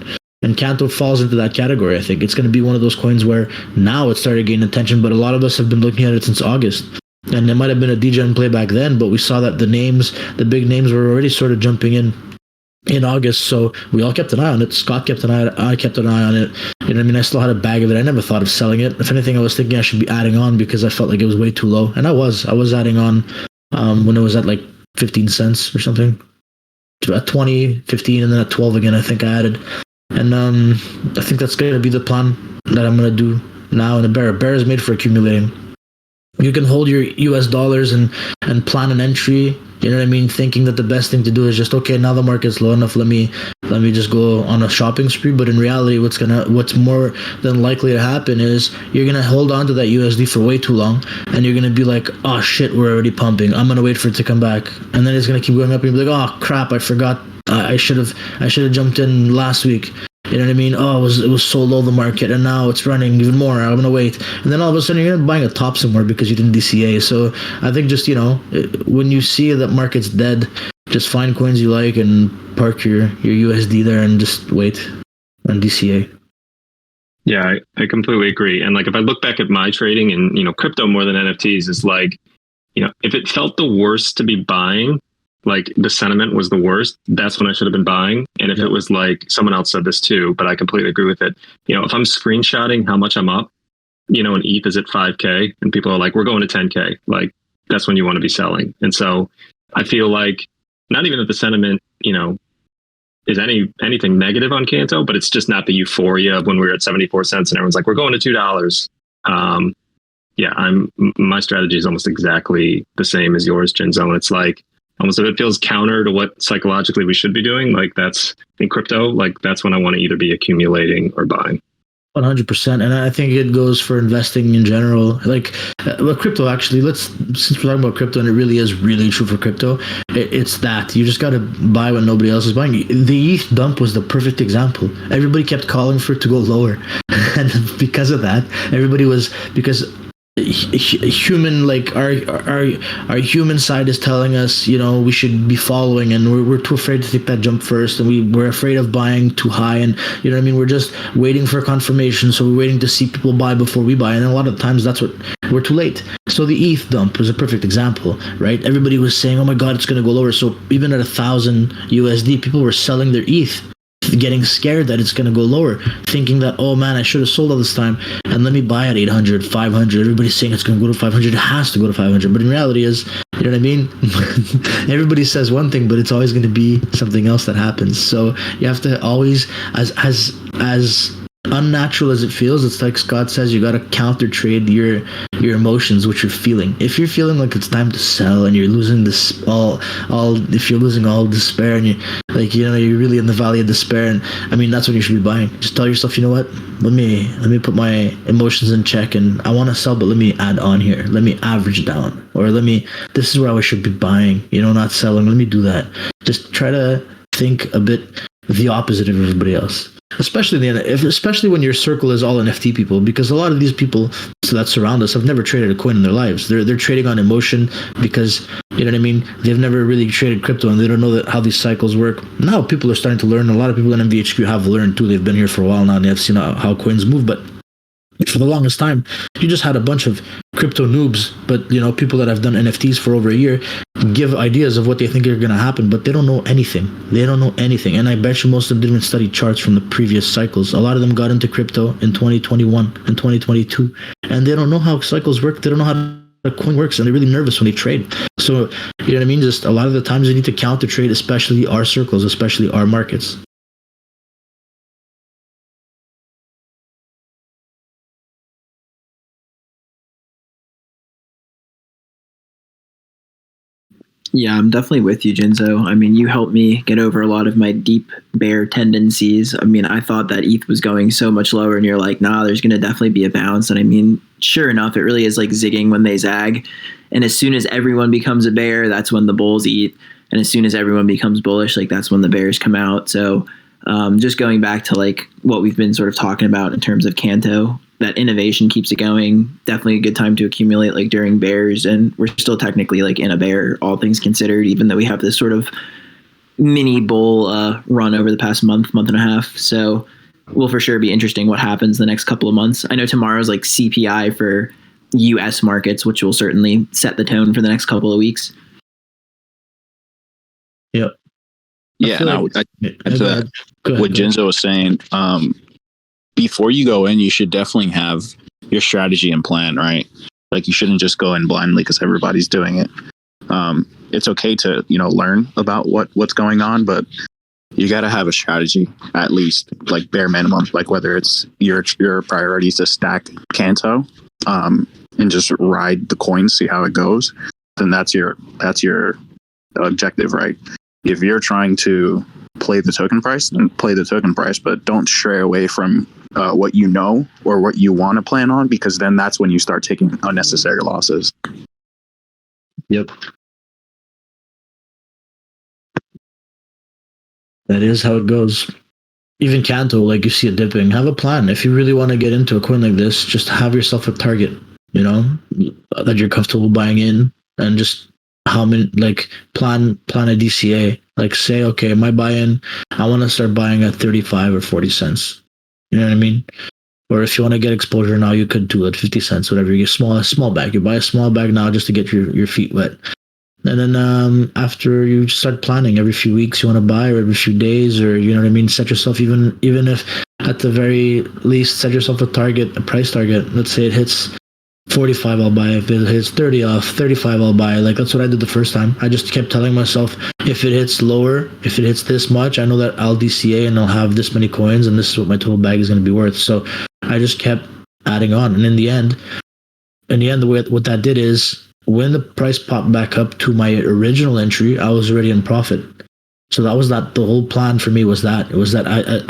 And Canto falls into that category. I think it's going to be one of those coins where now it started gaining attention, but a lot of us have been looking at it since August. And it might have been a degen play back then, but we saw that the big names were already sort of jumping in August, so we all kept an eye on it. Scott kept an eye on it. I kept an eye on it. You know what I mean? I still had a bag of it. I never thought of selling it. If anything, I was thinking I should be adding on because I felt like it was way too low. And I was adding on when it was at like 15 cents or something. At 20, 15, and then at 12 again, I think I added. And I think that's going to be the plan that I'm going to do now in a bear. A bear is made for accumulating. You can hold your US dollars and plan an entry, you know what I mean, thinking that the best thing to do is just, okay, now the market's low enough, let me just go on a shopping spree. But in reality, what's more than likely to happen is you're gonna hold on to that USD for way too long, and you're gonna be like, oh shit, we're already pumping, I'm gonna wait for it to come back, and then it's gonna keep going up, and you'll be like, oh crap, I forgot, I should have jumped in last week. You know what I mean? Oh, it was so low, the market, and now it's running even more. I'm going to wait. And then all of a sudden, you're buying a top somewhere because you didn't DCA. So I think just, you know, when you see that market's dead, just find coins you like and park your USD there and just wait on DCA. Yeah, I completely agree. And like, if I look back at my trading and, you know, crypto more than NFTs is like, you know, if it felt the worst to be buying, like the sentiment was the worst, that's when I should have been buying. And if it was like, someone else said this too, but I completely agree with it. You know, if I'm screenshotting how much I'm up, you know, and ETH is at 5K and people are like, we're going to 10K, like that's when you want to be selling. And so I feel like not even that the sentiment, you know, is anything negative on Canto, but it's just not the euphoria of when we were at 74 cents and everyone's like, we're going to $2. Yeah, my strategy is almost exactly the same as yours, Jinzo. It's like, almost if it feels counter to what psychologically we should be doing, like that's in crypto, like that's when I want to either be accumulating or buying. 100%, and I think it goes for investing in general. Like, well, crypto actually. Since we're talking about crypto, and it really is really true for crypto. It's that you just got to buy when nobody else is buying. The ETH dump was the perfect example. Everybody kept calling for it to go lower, and because of that, because human, like our human side is telling us, we should be following, and we're too afraid to take that jump first, and we're afraid of buying too high, and we're just waiting for confirmation, so we're waiting to see people buy before we buy, and a lot of times we're too late. So the ETH dump was a perfect example, right? Everybody was saying, oh my god, it's going to go lower. So even at 1,000 USD, people were selling their ETH, getting scared that it's going to go lower, thinking that, oh man, I should have sold all this time, and let me buy at 800, 500. Everybody's saying it's going to go to 500. It has to go to 500. But in reality is, you know what I mean? Everybody says one thing, but it's always going to be something else that happens. So you have to always, as unnatural as it feels, it's like Scott says, you got to counter trade your emotions, what you're feeling. If you're feeling like it's time to sell, and you're losing this if you're losing all despair, and you're really in the valley of despair, and I mean, that's when you should be buying. Just tell yourself, you know what, let me put my emotions in check, and I want to sell, but let me add on here, let me average down, or this is where I should be buying, not selling. Let me do that. Just try to think a bit the opposite of everybody else. Especially when your circle is all NFT people, because a lot of these people that surround us have never traded a coin in their lives. They're trading on emotion because, you know what I mean, they've never really traded crypto, and they don't know how these cycles work. Now people are starting to learn. A lot of people in MVHQ have learned too. They've been here for a while now, and they've seen how coins move. But for the longest time, you just had a bunch of crypto noobs, but people that have done NFTs for over a year give ideas of what they think are going to happen, but they don't know anything. And I bet you most of them didn't even study charts from the previous cycles. A lot of them got into crypto in 2021 and 2022, and they don't know how cycles work. They don't know how a coin works, and they're really nervous when they trade. So, you know what I mean? Just a lot of the times you need to counter trade, especially our circles, especially our markets. Yeah, I'm definitely with you, Jinzo. I mean, you helped me get over a lot of my deep bear tendencies. I mean, I thought that ETH was going so much lower, and you're like, nah, there's going to definitely be a bounce. And I mean, sure enough, it really is like zigging when they zag. And as soon as everyone becomes a bear, that's when the bulls eat. And as soon as everyone becomes bullish, like that's when the bears come out. So just going back to like what we've been sort of talking about in terms of Canto, that innovation keeps it going. Definitely a good time to accumulate like during bears, and we're still technically like in a bear, all things considered, even though we have this sort of mini bull run over the past month and a half. So will for sure be interesting what happens the next couple of months. I know tomorrow's like CPI for US markets, which will certainly set the tone for the next couple of weeks. Yep. Yeah, what Jinzo was saying, before you go in, you should definitely have your strategy and plan, right? Like you shouldn't just go in blindly because everybody's doing it. It's okay to, learn about what's going on, but you got to have a strategy, at least like bare minimum, like whether it's your priorities to stack Canto, and just ride the coins, see how it goes. Then that's your objective, right? If you're trying to play the token price, then play the token price, but don't stray away from what you know or what you want to plan on, because then that's when you start taking unnecessary losses. Yep. That is how it goes. Even Canto, like you see it dipping, have a plan. If you really want to get into a coin like this, just have yourself a target, that you're comfortable buying in, and just how many, like plan a DCA. Like say, okay, my buy-in, I want to start buying at 35 or 40 cents. You know what I mean? Or if you want to get exposure now, you could do it 50 cents, whatever. You get a small bag. You buy a small bag now just to get your feet wet. And then after you start planning, every few weeks you want to buy, or every few days, or you know what I mean, set yourself, even if at the very least set yourself a price target. Let's say it hits 45, I'll buy. If it hits 30 off, 35, I'll buy. Like that's what I did the first time. I just kept telling myself, if it hits lower, if it hits this much, I know that I'll DCA and I'll have this many coins, and this is what my total bag is going to be worth. So I just kept adding on, and in the end, the way what that did is, when the price popped back up to my original entry, I was already in profit. So that was that. The whole plan for me was that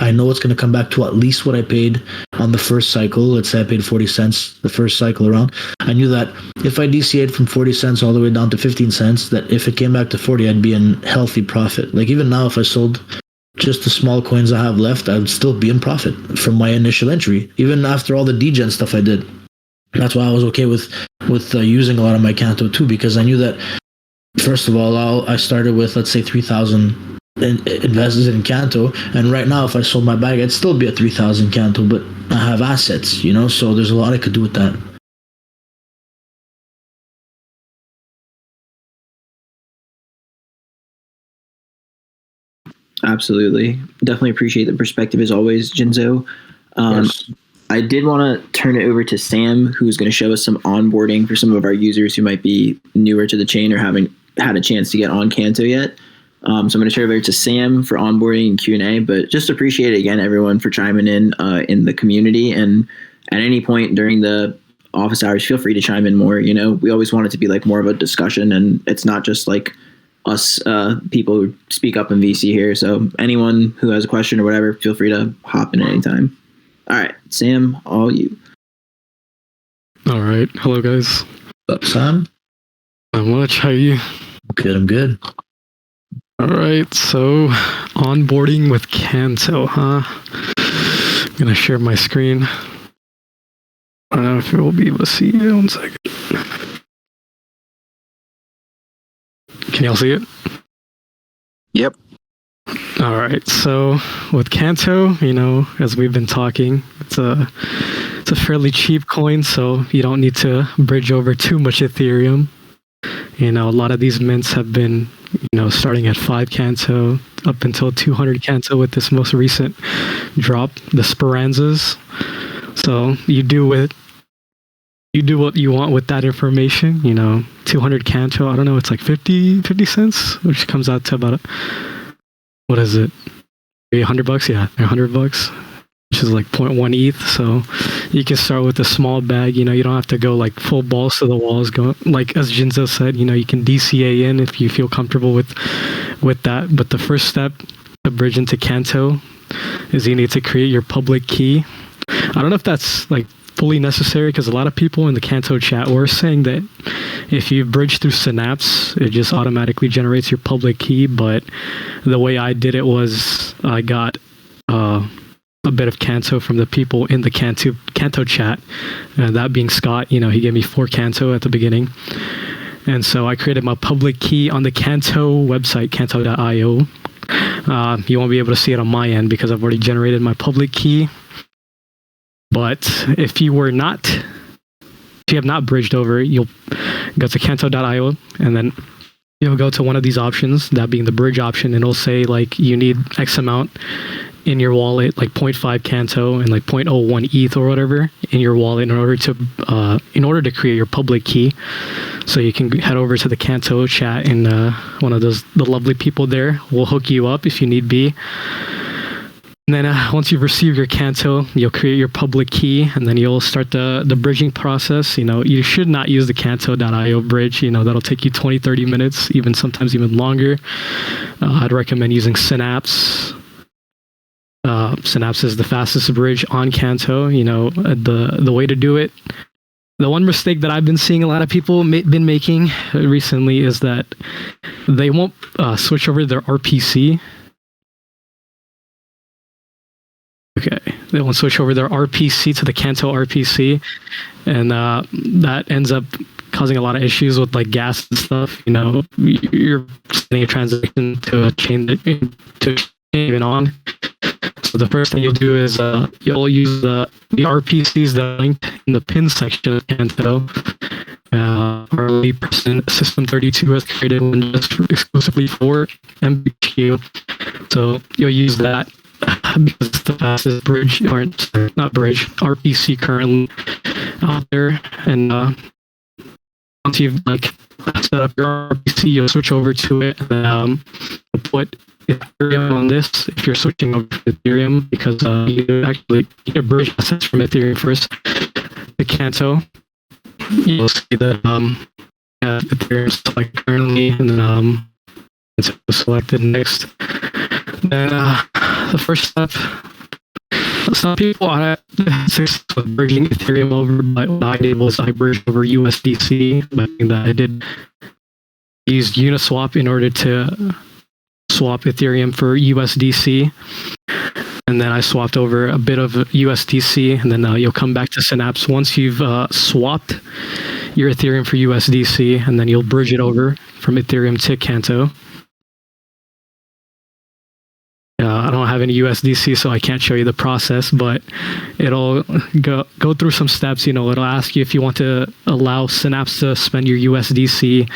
I know it's going to come back to at least what I paid on the first cycle. Let's say I paid 40 cents the first cycle around. I knew that if I DCA'd from 40 cents all the way down to 15 cents, that if it came back to 40, I'd be in healthy profit. Like even now, if I sold just the small coins I have left, I would still be in profit from my initial entry, even after all the degen stuff I did. That's why I was okay with using a lot of my Canto too, because I knew that first of all, I started with, let's say, 3,000 invested in Canto, and right now if I sold my bag, I'd still be at 3,000 Canto, but I have assets, you know, so there's a lot I could do with that. Absolutely. Definitely appreciate the perspective as always, Jinzo. I did want to turn it over to Sam, who's going to show us some onboarding for some of our users who might be newer to the chain or haven't had a chance to get on Canto yet. So I'm going to turn it over to Sam for onboarding and Q&A, but just appreciate it again, everyone, for chiming in the community. And at any point during the office hours, feel free to chime in more. You know, we always want it to be like more of a discussion, and it's not just like us people who speak up in VC here. So anyone who has a question or whatever, feel free to hop in at any time. All right, Sam, all you. All right. Hello, guys. What's up, Sam? Not much. How are you? Good, I'm good. All right. So, onboarding with Canto, huh? I'm going to share my screen. I don't know if we'll be able to see it. 1 second. Can y'all see it? Yep. All right. So with Canto, you know, as we've been talking, it's a fairly cheap coin, so you don't need to bridge over too much Ethereum. You know, a lot of these mints have been, you know, starting at 5 Canto up until 200 Canto with this most recent drop, the Speranzas. So you do what you want with that information. You know, 200 Canto, I don't know, it's like 50 cents, which comes out to about what is it? Maybe $100? Yeah, $100, which is like 0.1 ETH. So you can start with a small bag. You know, you don't have to go like full balls to the walls. Go like as Jinzo said. You know, you can DCA in if you feel comfortable with that. But the first step to bridge into Canto is you need to create your public key. I don't know if that's like fully necessary, because a lot of people in the Canto chat were saying that if you bridge through Synapse, it just automatically generates your public key. But the way I did it was I got a bit of Canto from the people in the Canto chat, that being Scott. You know, he gave me 4 Canto at the beginning, and so I created my public key on the Canto website, canto.io. You won't be able to see it on my end because I've already generated my public key. But if you have not bridged over, you'll go to canto.io, and then you'll go to one of these options, that being the bridge option, and it'll say like you need X amount in your wallet, like 0.5 Canto and like 0.01 ETH or whatever in your wallet in order to create your public key. So you can head over to the Canto chat, and one of the lovely people there will hook you up if you need be. And then once you've received your Canto, you'll create your public key, and then you'll start the bridging process. You know, you should not use the canto.io bridge. You know, that'll take you 20-30 minutes, sometimes even longer. I'd recommend using Synapse. Synapse is the fastest bridge on Canto. You know, the way to do it. The one mistake that I've been seeing a lot of people been making recently is that they won't switch over their RPC. Okay, they won't switch over their RPC to the Canto RPC, and that ends up causing a lot of issues with like gas and stuff. You know, you're sending a transaction to a chain to even on. So the first thing you'll do is you'll use the RPCs that are linked in the pin section of Canto. Our lead person, System 32, has created one just exclusively for MVHQ. So you'll use that because it's the fastest bridge, or not bridge, RPC currently out there. And once you've like set up your RPC, you'll switch over to it, and then put Ethereum on this if you're switching over to Ethereum, because you actually need to bridge assets from Ethereum first to Canto. You'll see that Ethereum is like currently, and then Canto was selected next. Then the first step, some people had success with bridging Ethereum over, but what I did was I bridged over USDC, but that I did use Uniswap in order to swap Ethereum for USDC. And then I swapped over a bit of USDC, and then you'll come back to Synapse once you've swapped your Ethereum for USDC, and then you'll bridge it over from Ethereum to Canto. I don't have any USDC, so I can't show you the process, but it'll go through some steps. You know, it'll ask you if you want to allow Synapse to spend your USDC.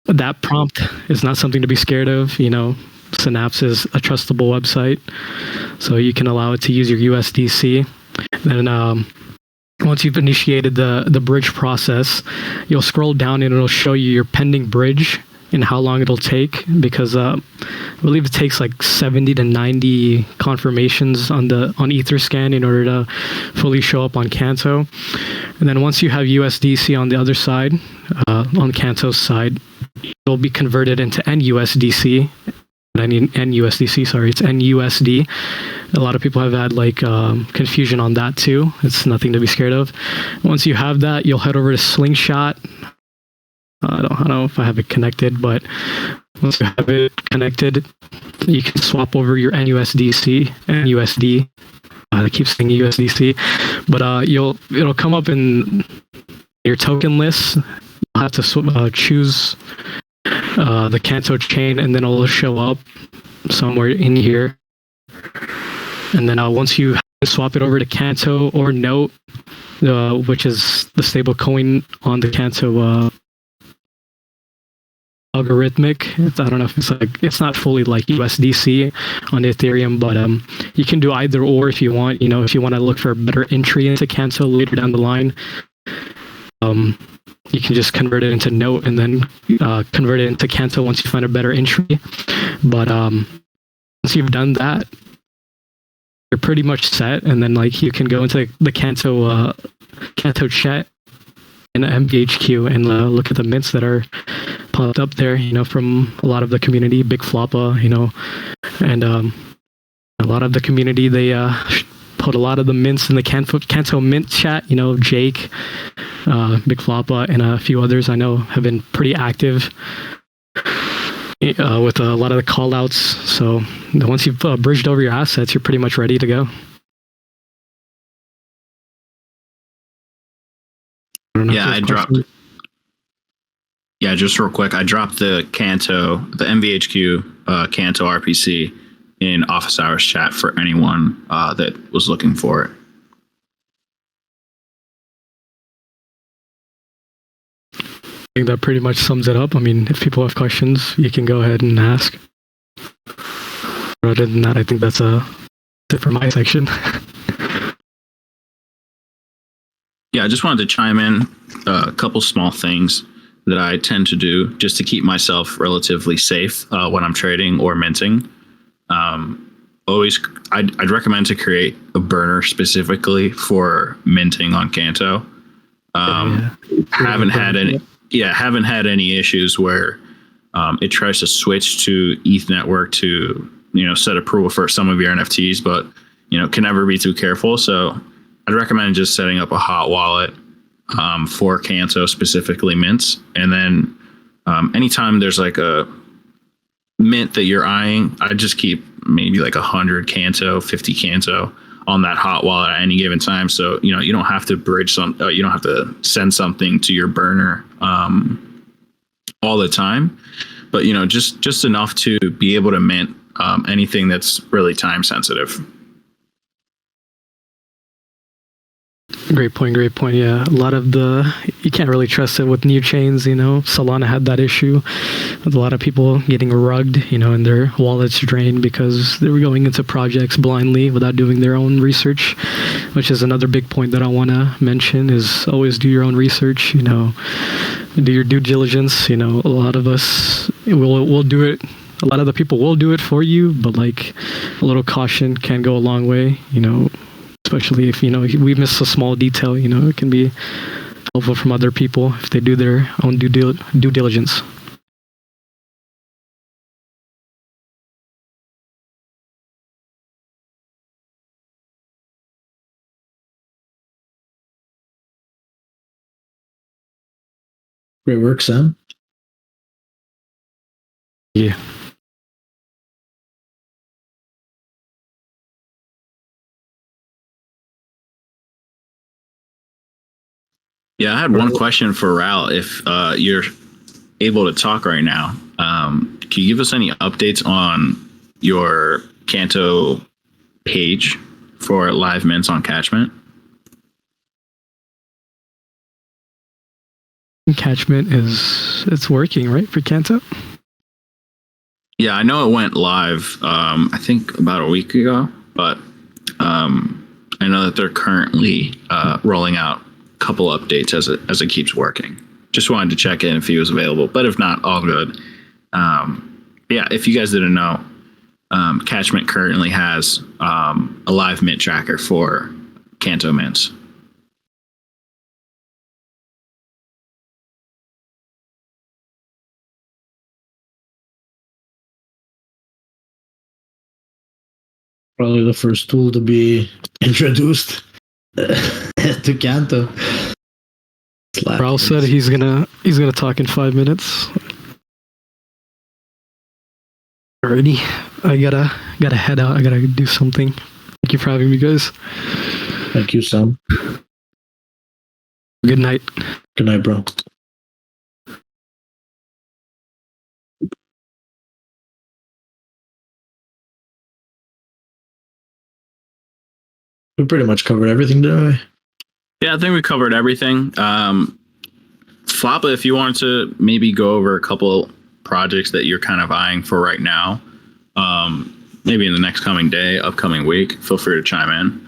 That prompt is not something to be scared of. You know, Synapse is a trustable website, so you can allow it to use your USDC. Then once you've initiated the bridge process, you'll scroll down and it'll show you your pending bridge and how long it'll take, because I believe it takes like 70 to 90 confirmations on Etherscan in order to fully show up on Canto. And then once you have USDC on the other side, on Canto's side, it'll be converted into NUSDC. I mean NUSDC, sorry, it's NUSD. A lot of people have had like confusion on that too. It's nothing to be scared of. Once you have that, you'll head over to Slingshot. I don't know if I have it connected, but once you have it connected, you can swap over your NUSDC and USD. I keep saying USDC, but it'll come up in your token list. You'll have to choose the Canto chain, and then it'll show up somewhere in here. And then once you swap it over to Canto or Note, which is the stable coin on the Canto algorithmic. I don't know if it's not fully like USDC on Ethereum, but you can do either or if you want. You know, if you want to look for a better entry into Canto later down the line, you can just convert it into Note and then convert it into Canto once you find a better entry. But once you've done that, you're pretty much set, and then like you can go into the Canto chat in MVHQ and look at the mints that are popped up there, you know, from a lot of the community, Big Floppa, you know, and a lot of the community, they put a lot of the mints in the Canto mint chat, you know, Jake, Big Floppa, and a few others I know have been pretty active with a lot of the call outs. So once you've bridged over your assets, you're pretty much ready to go. Yeah, just real quick, I dropped the MVHQ Canto RPC in office hours chat for anyone that was looking for it. I think that pretty much sums it up. I mean, if people have questions, you can go ahead and ask. Other than that, I think that's it for my section. Yeah, I just wanted to chime in a couple small things that I tend to do just to keep myself relatively safe when I'm trading or minting. I'd recommend to create a burner specifically for minting on Canto. Haven't had any issues where it tries to switch to ETH network to, you know, set approval for some of your NFTs, but, you know, can never be too careful. So I'd recommend just setting up a hot wallet for Canto, specifically mints. And then anytime there's like a mint that you're eyeing, I just keep maybe like 100 Canto, 50 Canto on that hot wallet at any given time. So, you know, you don't have to you don't have to send something to your burner all the time, but, you know, just enough to be able to mint anything that's really time sensitive. Great point. Yeah, a lot of you can't really trust it with new chains. You know, Solana had that issue with a lot of people getting rugged, you know, and their wallets drained because they were going into projects blindly without doing their own research, which is another big point that I want to mention is always do your own research, you know, do your due diligence. You know, a lot of us will do it. A lot of the people will do it for you, but like a little caution can go a long way, you know. Especially if, you know, we miss a small detail, you know, it can be helpful from other people if they do their own due diligence. Great work, Sam. Yeah. Yeah, I had one question for Ral. If you're able to talk right now, can you give us any updates on your Canto page for live mints on Catchment? Catchment it's working, right, for Canto? Yeah, I know it went live, I think about a week ago, but I know that they're currently rolling out a couple updates as it keeps working. Just wanted to check in if he was available, but if not, all good. Yeah, if you guys didn't know, Catchment currently has a live mint tracker for Canto mints. Probably the first tool to be introduced to Canto. Raul said he's gonna talk in 5 minutes. Alrighty, I gotta head out. I gotta do something. Thank you for having me, guys. Thank you, Sam. Good night. Good night, bro. We pretty much covered everything, didn't we? Yeah, I think we covered everything. Floppa, if you wanted to maybe go over a couple projects that you're kind of eyeing for right now, maybe in the next upcoming week, feel free to chime in.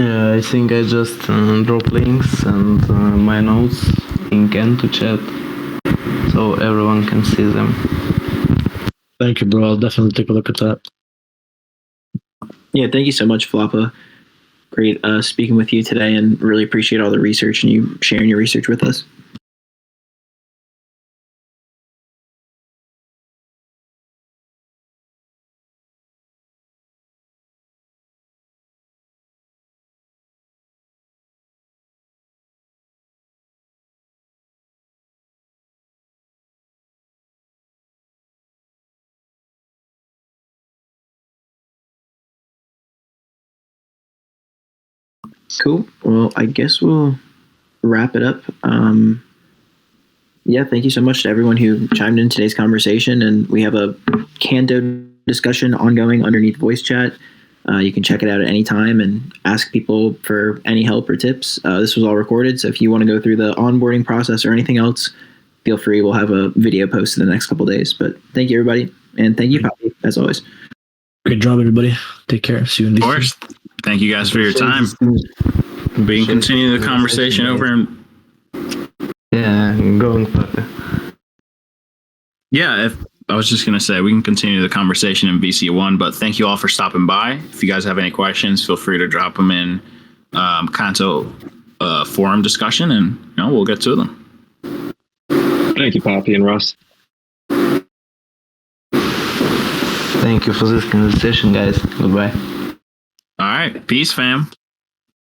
Yeah, I think I just drop links and my notes in Canto chat so everyone can see them. Thank you, bro. I'll definitely take a look at that. Yeah, thank you so much, Floppa. Great speaking with you today, and really appreciate all the research and you sharing your research with us. Cool. Well, I guess we'll wrap it up. Yeah, thank you so much to everyone who chimed in today's conversation. And we have a Canto discussion ongoing underneath voice chat. You can check it out at any time and ask people for any help or tips. This was all recorded, so if you want to go through the onboarding process or anything else, feel free. We'll have a video post in the next couple of days. But thank you, everybody. And thank you, Poppy, as always. Great job, everybody. Take care. See you in Of course. Thank you guys for your time. We can continue the conversation over in... Yeah, going further. Yeah, I was just going to say, we can continue the conversation in VC1, but thank you all for stopping by. If you guys have any questions, feel free to drop them in Canto forum discussion, and we'll get to them. Thank you, Poppy and Russ. Thank you for this conversation, guys. Goodbye. All right. Peace, fam.